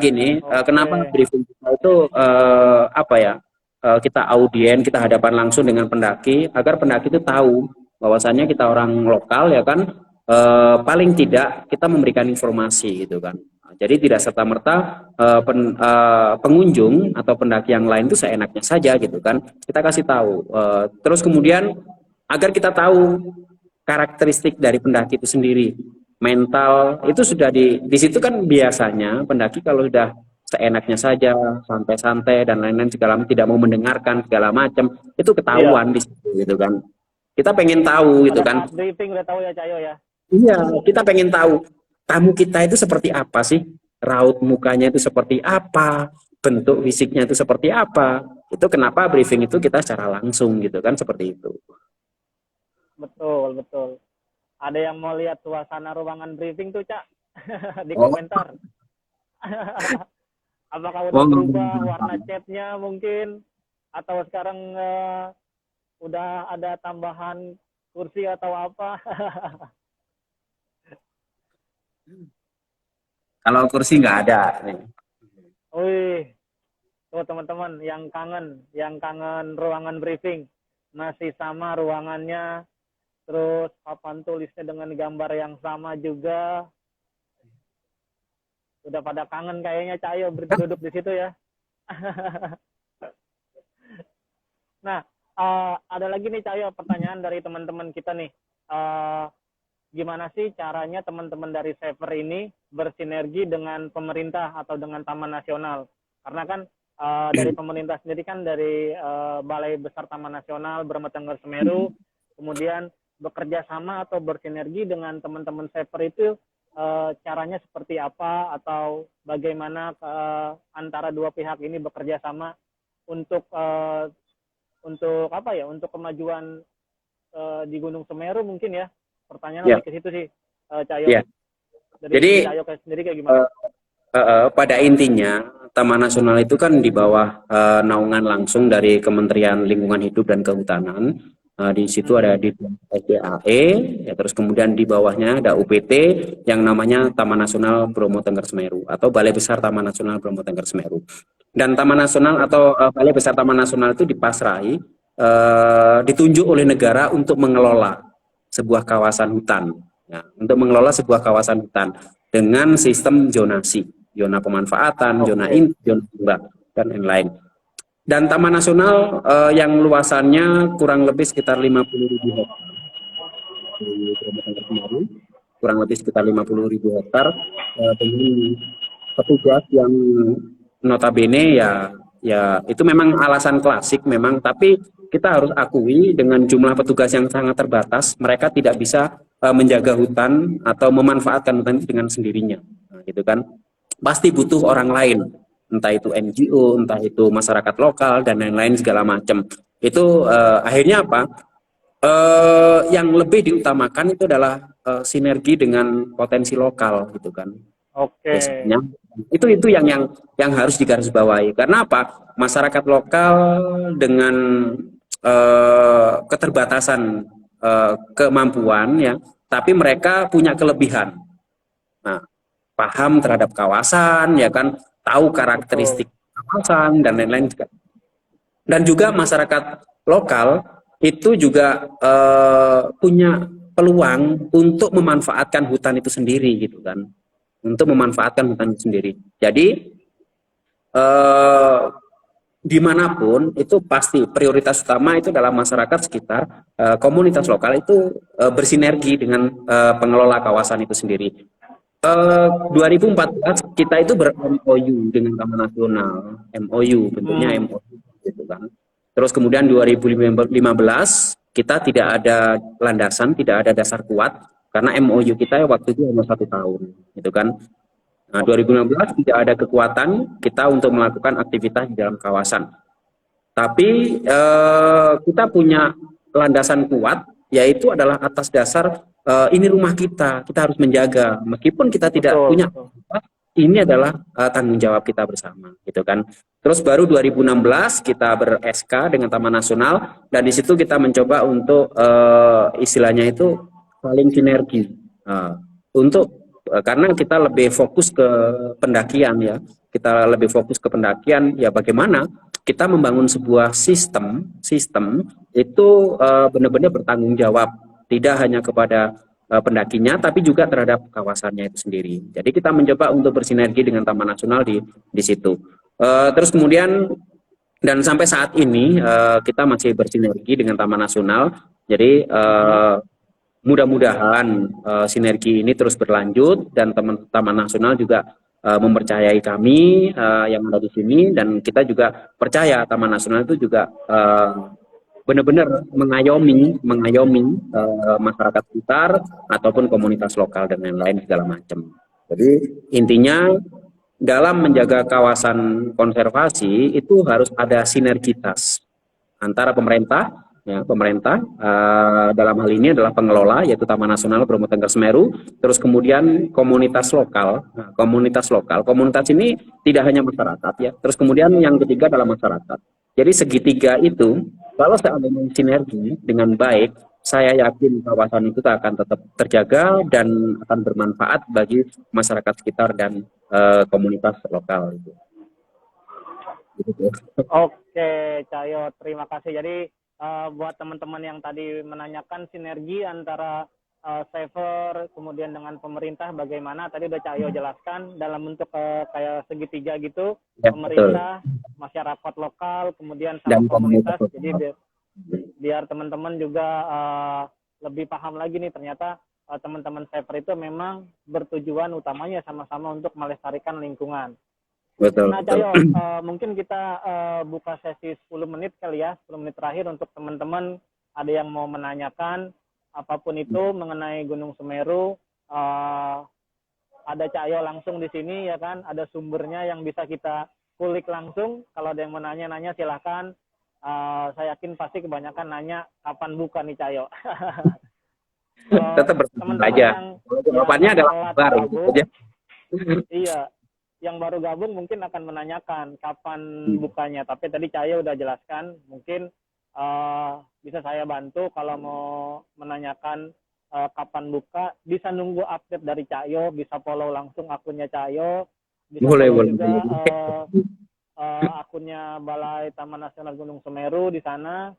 [SPEAKER 2] gini, kenapa
[SPEAKER 1] Oke.
[SPEAKER 2] briefing kita itu apa ya? Kita audien, kita hadapan langsung dengan pendaki agar pendaki itu tahu bahwasannya kita orang lokal ya kan, paling tidak kita memberikan informasi gitu kan. Jadi tidak serta-merta pengunjung atau pendaki yang lain itu seenaknya saja gitu kan. Kita kasih tahu. Terus kemudian agar kita tahu karakteristik dari pendaki itu sendiri, mental itu sudah di situ kan. Biasanya pendaki kalau sudah seenaknya saja, santai-santai dan lain-lain segala macam, tidak mau mendengarkan segala macam, itu
[SPEAKER 1] Iya.
[SPEAKER 2] ketahuan di situ gitu kan. Kita pengen tahu gitu
[SPEAKER 1] Pada
[SPEAKER 2] kan.
[SPEAKER 1] saat briefing udah tahu ya Cahyo ya.
[SPEAKER 2] Iya, kita pengen tahu tamu kita itu seperti apa sih, raut mukanya itu seperti apa, bentuk fisiknya itu seperti apa. Itu kenapa briefing itu kita secara langsung gitu kan, seperti itu.
[SPEAKER 1] Betul, betul. Ada yang mau lihat suasana ruangan briefing tuh, Cak? Di
[SPEAKER 2] Oh,
[SPEAKER 1] komentar. Apakah udah
[SPEAKER 2] Oh,
[SPEAKER 1] berubah warna catnya mungkin, atau sekarang udah ada tambahan kursi atau apa?
[SPEAKER 2] kalau kursi nggak ada.
[SPEAKER 1] Wih, tuh teman-teman yang kangen ruangan briefing, masih sama ruangannya, terus papan tulisnya dengan gambar yang sama juga. Udah pada kangen kayaknya Cahyo duduk di situ ya. Nah, ada lagi nih Cahyo pertanyaan dari teman-teman kita nih. Gimana sih caranya teman-teman dari Saver ini bersinergi dengan pemerintah atau dengan Taman Nasional? Karena kan dari pemerintah sendiri kan dari Balai Besar Taman Nasional Bromo Tengger Semeru, kemudian bekerja sama atau bersinergi dengan teman-teman Saver itu caranya seperti apa, atau bagaimana antara dua pihak ini bekerja sama untuk apa ya, untuk kemajuan di Gunung Semeru mungkin ya. Pertanyaan
[SPEAKER 2] Ya,
[SPEAKER 1] lebih ke situ sih, Cahyo.
[SPEAKER 2] ya.
[SPEAKER 1] Dari
[SPEAKER 2] Jadi
[SPEAKER 1] Cahyo sendiri kayak gimana?
[SPEAKER 2] pada intinya Taman Nasional itu kan di bawah naungan langsung dari Kementerian Lingkungan Hidup dan Kehutanan. Di situ ada di SDAE, ya, terus kemudian di bawahnya ada UPT yang namanya Taman Nasional Bromo Tengger Semeru atau Balai Besar Taman Nasional Bromo Tengger Semeru. Dan Taman Nasional atau Balai Besar Taman Nasional itu dipasrahi, ditunjuk oleh negara untuk mengelola sebuah kawasan hutan, ya, untuk mengelola sebuah kawasan hutan dengan sistem zonasi, zona pemanfaatan, zona inti, zona tunggal, dan lain-lain. Dan Taman Nasional yang luasannya kurang lebih sekitar 50.000 hektar, kurang lebih sekitar 50.000 hektar, dengan petugas yang notabene ya itu memang alasan klasik memang, tapi kita harus akui dengan jumlah petugas yang sangat terbatas, mereka tidak bisa menjaga hutan atau memanfaatkan hutan itu dengan sendirinya, nah, gitu kan. Pasti butuh orang lain, entah itu NGO, entah itu masyarakat lokal dan lain-lain segala macam. Itu akhirnya apa? Yang lebih diutamakan itu adalah sinergi dengan potensi lokal, gitu kan.
[SPEAKER 1] Oke.
[SPEAKER 2] Biasanya itu yang harus digarisbawahi. Karena apa? Masyarakat lokal dengan keterbatasan kemampuan ya, tapi mereka punya kelebihan. Nah, paham terhadap kawasan, ya kan, tahu karakteristik kawasan dan lain-lain juga. Dan juga masyarakat lokal itu juga punya peluang untuk memanfaatkan hutan itu sendiri, gitu kan, untuk memanfaatkan hutan itu sendiri. Jadi dimanapun itu pasti prioritas utama itu adalah masyarakat sekitar, komunitas lokal itu bersinergi dengan pengelola kawasan itu sendiri. 2014 kita itu ber-MOU dengan Taman Nasional, MOU, bentuknya MOU, gitu kan. Terus kemudian 2015 kita tidak ada landasan, tidak ada dasar kuat karena MOU kita waktu itu hanya 1 tahun, gitu kan. Nah, 2016 tidak ada kekuatan kita untuk melakukan aktivitas di dalam kawasan. Tapi kita punya landasan kuat, yaitu adalah atas dasar ini rumah kita harus menjaga. Meskipun kita tidak punya, ini adalah tanggung jawab kita bersama, gitu kan. Terus baru 2016 kita ber-SK dengan Taman Nasional, dan di situ kita mencoba untuk istilahnya itu saling sinergi. Karena kita lebih fokus ke pendakian ya, kita lebih fokus ke pendakian ya, bagaimana kita membangun sebuah sistem itu benar-benar bertanggung jawab, tidak hanya kepada pendakinya tapi juga terhadap kawasannya itu sendiri. Jadi kita mencoba untuk bersinergi dengan Taman Nasional di situ. Terus kemudian dan sampai saat ini kita masih bersinergi dengan Taman Nasional. Jadi mudah-mudahan sinergi ini terus berlanjut dan Taman Nasional juga mempercayai kami yang ada di sini, dan kita juga percaya Taman Nasional itu juga benar-benar mengayomi masyarakat sekitar ataupun komunitas lokal dan lain-lain segala macam. Jadi intinya dalam menjaga kawasan konservasi itu harus ada sinergitas antara pemerintah, ya, pemerintah dalam hal ini adalah pengelola yaitu Taman Nasional Bromo Tengger Semeru, terus kemudian komunitas lokal. Nah, komunitas ini tidak hanya masyarakat ya, terus kemudian yang ketiga adalah masyarakat. Jadi segitiga itu kalau seandainya sinergi dengan baik, saya yakin kawasan itu akan tetap terjaga dan akan bermanfaat bagi masyarakat sekitar dan komunitas lokal itu. Gitu.
[SPEAKER 1] Oke, Cahyo, terima kasih. Jadi buat teman-teman yang tadi menanyakan sinergi antara saver kemudian dengan pemerintah bagaimana, tadi udah Cahyo jelaskan dalam bentuk kayak segitiga gitu,
[SPEAKER 2] Ya,
[SPEAKER 1] pemerintah,
[SPEAKER 2] betul.
[SPEAKER 1] masyarakat lokal, kemudian sama
[SPEAKER 2] Dan
[SPEAKER 1] komunitas.
[SPEAKER 2] komunitas.
[SPEAKER 1] Jadi biar teman-teman juga lebih paham lagi nih, ternyata teman-teman saver itu memang bertujuan utamanya sama-sama untuk melestarikan lingkungan.
[SPEAKER 2] Betul,
[SPEAKER 1] Nah,
[SPEAKER 2] betul.
[SPEAKER 1] Cahyo, mungkin kita buka sesi 10 menit kali ya, 10 menit terakhir untuk teman-teman ada yang mau menanyakan apapun itu mengenai Gunung Semeru. Ada Cahyo langsung di sini ya kan, ada sumbernya yang bisa kita kulik langsung. Kalau ada yang mau nanya-nanya silahkan. Saya yakin pasti kebanyakan nanya kapan buka nih Cahyo.
[SPEAKER 2] Tetap bersama aja. Jawabannya adalah kabar.
[SPEAKER 1] Iya, yang baru gabung mungkin akan menanyakan kapan bukanya. Tapi tadi Cahyo udah jelaskan, mungkin bisa saya bantu kalau mau menanyakan kapan buka. Bisa nunggu update dari Cahyo, bisa follow langsung akunnya Cahyo, bisa
[SPEAKER 2] boleh,
[SPEAKER 1] follow
[SPEAKER 2] boleh.
[SPEAKER 1] juga akunnya Balai Taman Nasional Gunung Semeru di sana.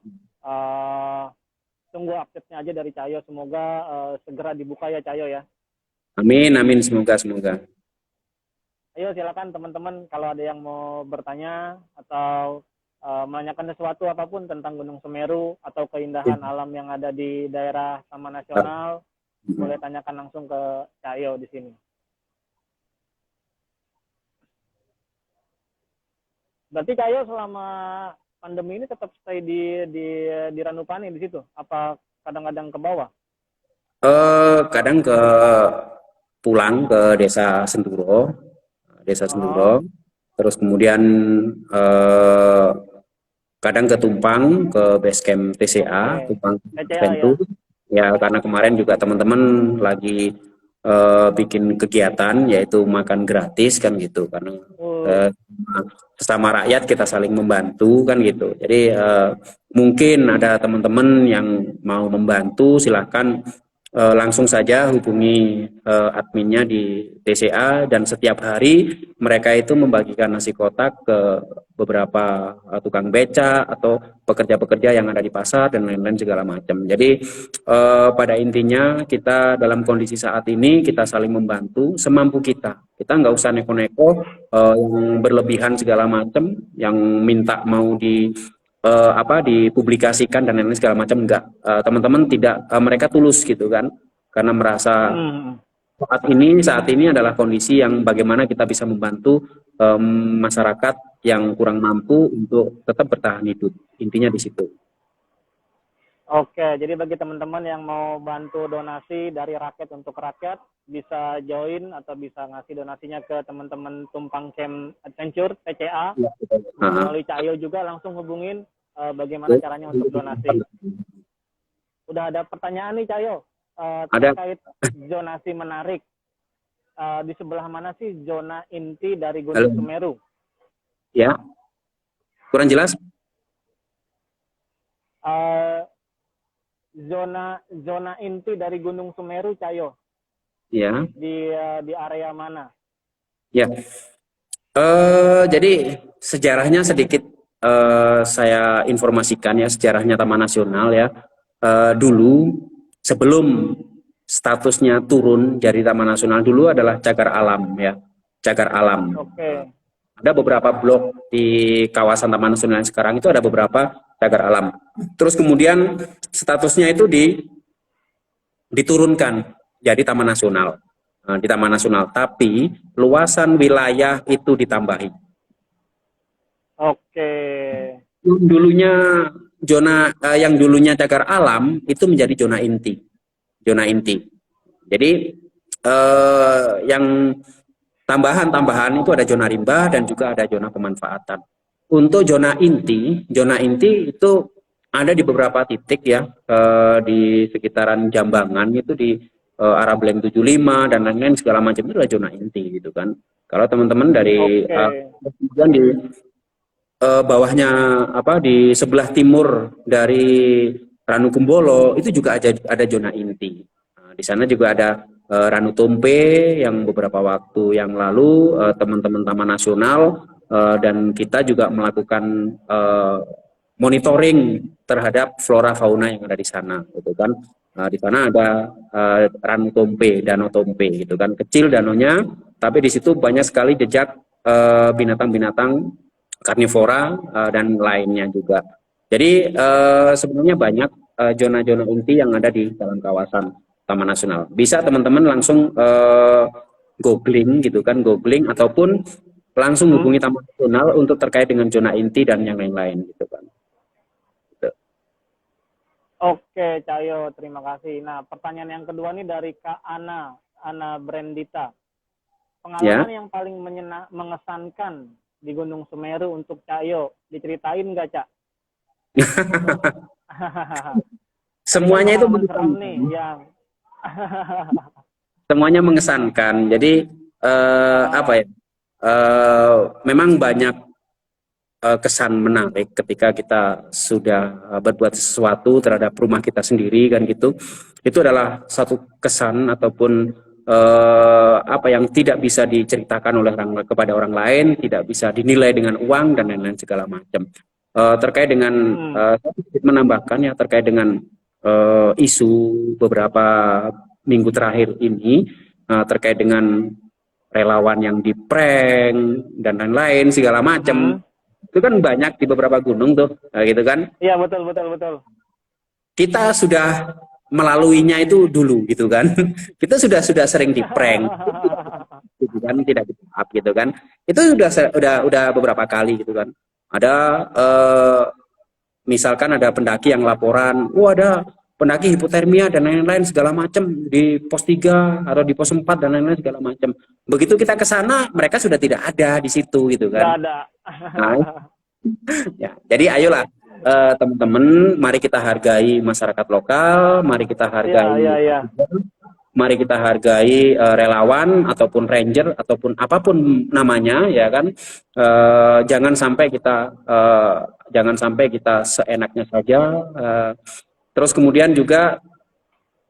[SPEAKER 1] Tunggu update-nya aja dari Cahyo. Semoga segera dibuka ya Cahyo ya.
[SPEAKER 2] Amin, amin. Semoga, semoga.
[SPEAKER 1] Ayo silakan teman-teman kalau ada yang mau bertanya atau menanyakan sesuatu apapun tentang Gunung Semeru atau keindahan alam yang ada di daerah Taman Nasional, boleh tanyakan langsung ke Cahyo di sini. Berarti Cahyo selama pandemi ini tetap stay di Ranupani di situ? Apa kadang-kadang ke bawah?
[SPEAKER 2] Kadang pulang ke desa Senduro, terus kemudian kadang ke Tumpang, ke base camp TCA, Tumpang Pentu. Ya, karena kemarin juga teman-teman lagi bikin kegiatan yaitu makan gratis kan gitu, karena sesama rakyat kita saling membantu kan gitu. Jadi mungkin ada teman-teman yang mau membantu, silahkan langsung saja hubungi adminnya di TCA, dan setiap hari mereka itu membagikan nasi kotak ke beberapa tukang beca atau pekerja-pekerja yang ada di pasar dan lain-lain segala macam. Jadi pada intinya kita dalam kondisi saat ini kita saling membantu semampu kita. Kita nggak usah neko-neko yang berlebihan segala macam, yang minta mau dipublikasikan dan lain-lain segala macam, enggak. Teman-teman tidak, mereka tulus gitu kan, karena merasa saat ini adalah kondisi yang bagaimana kita bisa membantu masyarakat yang kurang mampu untuk tetap bertahan hidup, intinya di situ.
[SPEAKER 1] Oke, jadi bagi teman-teman yang mau bantu donasi dari rakyat untuk rakyat, bisa join atau bisa ngasih donasinya ke teman-teman Tumpang Camp Adventure TCA. Melalui Cahyo juga langsung hubungin bagaimana caranya untuk donasi. Udah ada pertanyaan nih Cahyo terkait zonasi menarik. Di sebelah mana sih zona inti dari Gunung Semeru?
[SPEAKER 2] Ya, kurang jelas.
[SPEAKER 1] Zona inti dari Gunung Semeru, Cahyo.
[SPEAKER 2] Ya.
[SPEAKER 1] Di area mana?
[SPEAKER 2] Ya. Jadi sejarahnya sedikit saya informasikan ya, sejarahnya Taman Nasional ya. Dulu sebelum statusnya turun dari Taman Nasional, dulu adalah cagar alam ya, cagar alam.
[SPEAKER 1] Oke.
[SPEAKER 2] Ada beberapa blok di kawasan Taman Nasional sekarang itu ada beberapa cagar alam. Terus kemudian statusnya itu diturunkan jadi Taman Nasional. Di Taman Nasional, tapi luasan wilayah itu ditambahi.
[SPEAKER 1] Oke.
[SPEAKER 2] Yang dulunya cagar alam itu menjadi zona inti. Zona inti. Jadi yang tambahan itu ada zona rimba dan juga ada zona pemanfaatan. Untuk zona inti itu ada di beberapa titik ya, di sekitaran Jambangan itu di arah Blank 75 dan lain-lain segala macam itu adalah zona inti gitu kan. Kalau teman-teman dari
[SPEAKER 1] Oke.
[SPEAKER 2] kemudian di bawahnya apa di sebelah timur dari Ranukumbolo itu juga ada zona inti. Nah, di sana juga ada Ranu Tompe yang beberapa waktu yang lalu teman-teman Taman Nasional dan kita juga melakukan monitoring terhadap flora fauna yang ada di sana, gitu kan. Di sana ada Ranu Tompe, Danau Tompe, gitu kan. Kecil danaunya, tapi di situ banyak sekali jejak binatang-binatang karnivora dan lainnya juga. Jadi sebenarnya banyak zona-zona inti yang ada di dalam kawasan Taman Nasional. Bisa teman-teman langsung googling gitu kan, googling ataupun langsung hubungi Taman Nasional untuk terkait dengan zona inti dan yang lain-lain gitu kan. Gitu.
[SPEAKER 1] Oke, Cahyo, terima kasih. Nah, pertanyaan yang kedua nih dari Kak Ana Brandita. Pengalaman yang paling mengesankan di Gunung Semeru untuk Cahyo, diceritain nggak, Cak?
[SPEAKER 2] Semuanya itu
[SPEAKER 1] serem nih yang
[SPEAKER 2] semuanya mengesankan. Jadi apa ya? Memang banyak kesan menarik ketika kita sudah berbuat sesuatu terhadap rumah kita sendiri kan gitu. Itu adalah satu kesan ataupun apa yang tidak bisa diceritakan oleh kepada orang lain, tidak bisa dinilai dengan uang dan lain-lain segala macam. Terkait dengan menambahkan ya terkait dengan isu beberapa minggu terakhir ini terkait dengan relawan yang di-prank dan lain-lain segala macam. Itu kan banyak di beberapa gunung tuh, gitu kan?
[SPEAKER 1] Iya, betul.
[SPEAKER 2] Kita sudah melaluinya itu dulu, gitu kan? Kita sudah sering di-prank, gitu kan? Tidak di-up, gitu kan? Itu udah beberapa kali, gitu kan? Ada misalkan ada pendaki yang laporan, ada pendaki hipotermia dan lain-lain segala macam di pos 3 atau di pos 4 dan lain-lain segala macam. Begitu kita ke sana, mereka sudah tidak ada di situ gitu kan.
[SPEAKER 1] Nggak ada.
[SPEAKER 2] Nah, ya, jadi ayolah teman-teman, mari kita hargai masyarakat lokal, mari kita hargai mari kita hargai relawan ataupun ranger ataupun apapun namanya ya kan. Jangan sampai kita seenaknya saja. Terus kemudian juga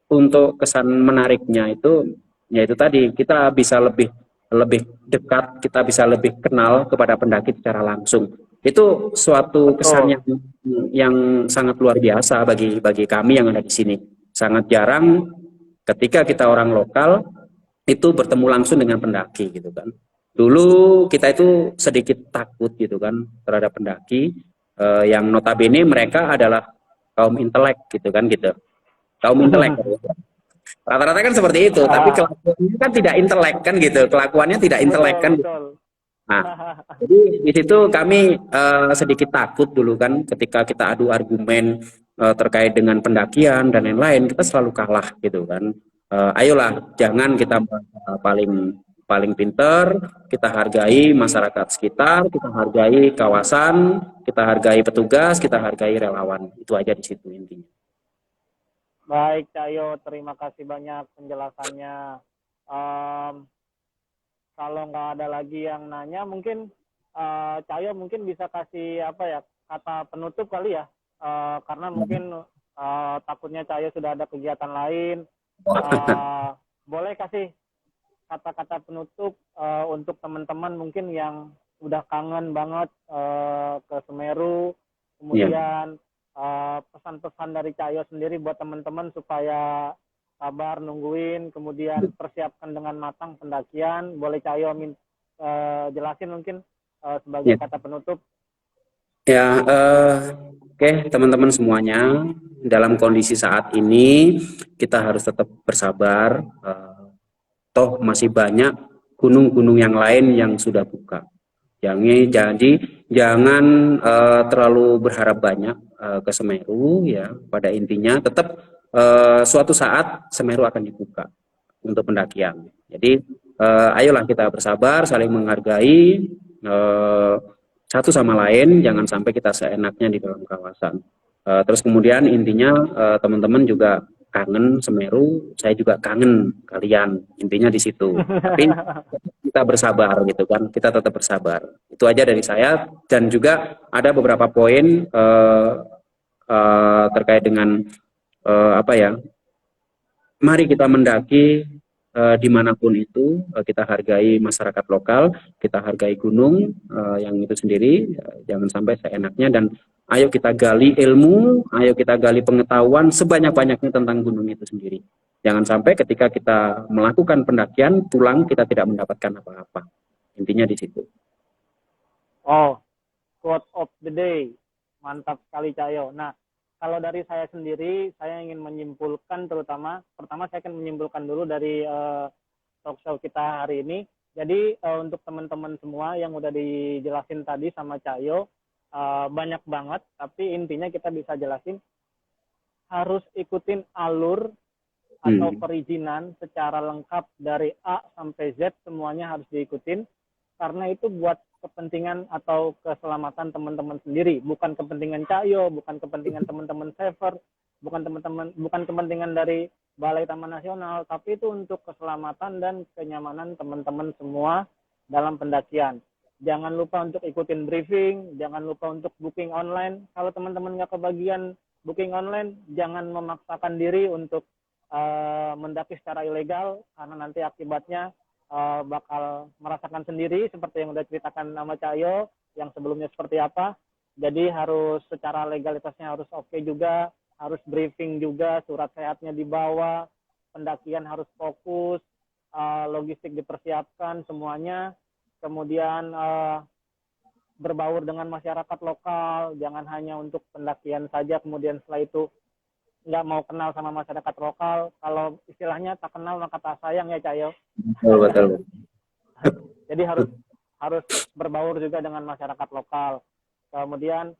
[SPEAKER 2] untuk kesan menariknya itu yaitu tadi kita bisa lebih dekat, kita bisa lebih kenal kepada pendaki secara langsung. Itu suatu kesan yang sangat luar biasa bagi kami yang ada di sini. Sangat jarang ketika kita orang lokal itu bertemu langsung dengan pendaki gitu kan. Dulu kita itu sedikit takut gitu kan terhadap pendaki yang notabene mereka adalah kaum intelek gitu kan gitu. Kaum intelek. Rata-rata kan seperti itu, tapi kelakuannya kan tidak intelek kan gitu. Kelakuannya tidak intelek kan. Nah, jadi di situ kami sedikit takut dulu kan ketika kita adu argumen terkait dengan pendakian dan lain-lain, kita selalu kalah gitu kan. Ayolah, jangan kita paling pinter, kita hargai masyarakat sekitar, kita hargai kawasan, kita hargai petugas, kita hargai relawan. Itu aja di situ intinya.
[SPEAKER 1] Baik, Cahyo, terima kasih banyak penjelasannya. Kalau nggak ada lagi yang nanya, mungkin Cahyo mungkin bisa kasih kata penutup kali ya, karena mungkin takutnya Cahyo sudah ada kegiatan lain. Boleh kasih kata-kata penutup untuk teman-teman mungkin yang udah kangen banget ke Semeru, kemudian pesan-pesan dari Cahyo sendiri buat teman-teman supaya sabar nungguin, kemudian persiapkan dengan matang pendakian. Boleh Cahyo jelasin mungkin sebagai kata penutup?
[SPEAKER 2] Ya, oke, teman-teman semuanya, dalam kondisi saat ini kita harus tetap bersabar. Toh masih banyak gunung-gunung yang lain yang sudah buka. Jadi jangan terlalu berharap banyak ke Semeru ya. Pada intinya tetap suatu saat Semeru akan dibuka untuk pendakian. Jadi ayolah kita bersabar, saling menghargai satu sama lain, jangan sampai kita seenaknya di dalam kawasan. Terus kemudian intinya teman-teman juga kangen Semeru, saya juga kangen kalian. Intinya di situ. Tapi kita bersabar gitu kan, kita tetap bersabar. Itu aja dari saya dan juga ada beberapa poin terkait dengan apa ya? Mari kita mendaki dimanapun itu, kita hargai masyarakat lokal, kita hargai gunung yang itu sendiri, jangan sampai seenaknya dan ayo kita gali ilmu, ayo kita gali pengetahuan sebanyak-banyaknya tentang gunung itu sendiri. Jangan sampai ketika kita melakukan pendakian, pulang kita tidak mendapatkan apa-apa. Intinya di situ.
[SPEAKER 1] Oh, quote of the day. Mantap sekali Cahyo. Nah, kalau dari saya sendiri, saya ingin menyimpulkan pertama saya akan menyimpulkan dulu dari talk show kita hari ini. Jadi untuk teman-teman semua yang udah dijelasin tadi sama Cahyo, banyak banget, tapi intinya kita bisa jelasin harus ikutin alur atau perizinan secara lengkap dari A sampai Z, semuanya harus diikutin karena itu buat kepentingan atau keselamatan teman-teman sendiri, bukan kepentingan Cahyo, bukan kepentingan teman-teman saver, bukan kepentingan dari Balai Taman Nasional, tapi itu untuk keselamatan dan kenyamanan teman-teman semua dalam pendakian. Jangan lupa untuk ikutin briefing, jangan lupa untuk booking online. Kalau teman-teman nggak kebagian booking online, jangan memaksakan diri untuk mendaki secara ilegal, karena nanti akibatnya bakal merasakan sendiri seperti yang udah ceritakan nama Cahyo, yang sebelumnya seperti apa. Jadi harus secara legalitasnya harus oke juga, harus briefing juga, surat sehatnya dibawa, pendakian harus fokus, logistik dipersiapkan semuanya. Kemudian berbaur dengan masyarakat lokal, jangan hanya untuk pendakian saja, kemudian setelah itu nggak mau kenal sama masyarakat lokal. Kalau istilahnya tak kenal maka tak sayang ya Cahyo.
[SPEAKER 2] Betul.
[SPEAKER 1] Jadi harus berbaur juga dengan masyarakat lokal. Kemudian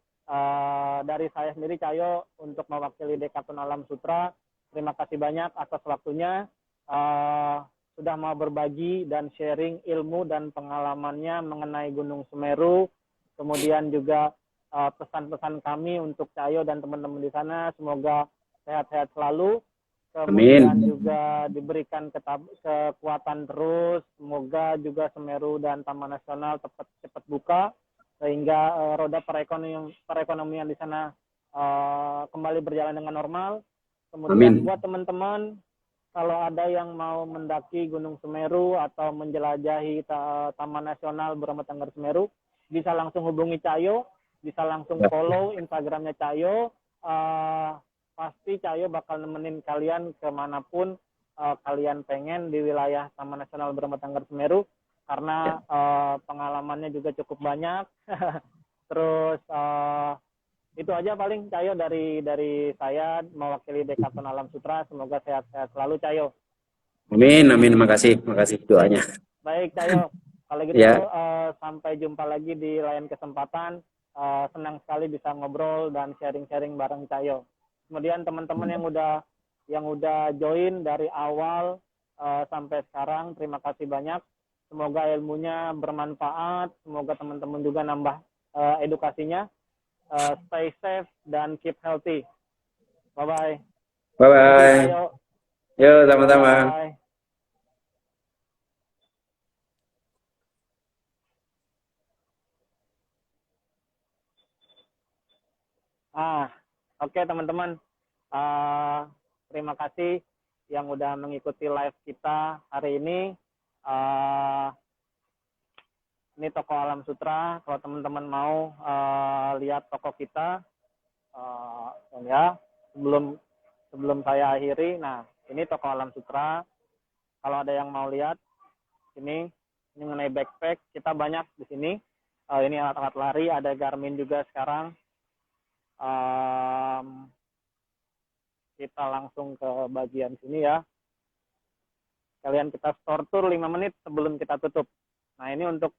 [SPEAKER 1] dari saya sendiri Cahyo untuk mewakili Dekathlon Alam Sutera, terima kasih banyak atas waktunya. Sudah mau berbagi dan sharing ilmu dan pengalamannya mengenai Gunung Semeru. Kemudian juga pesan-pesan kami untuk Cahyo dan teman-teman di sana, semoga sehat-sehat selalu. Kemudian juga diberikan kekuatan terus. Semoga juga Semeru dan Taman Nasional cepat buka sehingga roda perekonomian di sana kembali berjalan dengan normal. Kemudian buat teman-teman, kalau ada yang mau mendaki Gunung Semeru atau menjelajahi Taman Nasional Bromo Tengger Semeru, bisa langsung hubungi Cahyo, bisa langsung follow Instagramnya Cahyo. Pasti Cahyo bakal nemenin kalian kemanapun kalian pengen di wilayah Taman Nasional Bromo Tengger Semeru, karena pengalamannya juga cukup banyak. Terus itu aja paling Cahyo dari saya mewakili Dekathlon Alam Sutera. Semoga sehat-sehat selalu Cahyo.
[SPEAKER 2] Amin, makasih doanya.
[SPEAKER 1] Baik Cahyo, kalau gitu sampai jumpa lagi di lain kesempatan. Senang sekali bisa ngobrol dan sharing-sharing bareng Cahyo. Kemudian teman-teman yang udah join dari awal sampai sekarang, terima kasih banyak. Semoga ilmunya bermanfaat, semoga teman-teman juga nambah edukasinya. Stay safe dan keep healthy. Bye-bye.
[SPEAKER 2] Bye-bye. Yuk, sama-sama. Oke teman-teman. Terima kasih yang udah mengikuti live kita hari ini. Ini toko Alam Sutera. Kalau teman-teman mau lihat toko kita, ya sebelum saya akhiri. Nah, ini toko Alam Sutera. Kalau ada yang mau lihat, ini mengenai backpack kita banyak di sini. Ini alat-alat lari, ada Garmin juga sekarang. Kita langsung ke bagian sini ya. Kalian kita store tour 5 menit sebelum kita tutup. Nah, ini untuk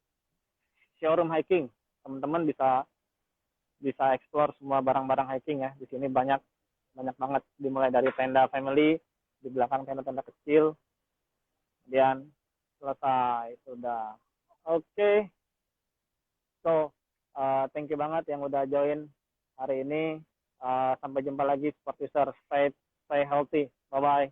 [SPEAKER 2] showroom hiking. Teman-teman bisa explore semua barang-barang hiking ya. Di sini banyak banget, dimulai dari tenda family, di belakang tenda-tenda kecil. Kemudian selesai, sudah. Oke. So, thank you banget yang udah join hari ini.
[SPEAKER 1] Sampai jumpa lagi, sport user. Stay healthy. Bye bye.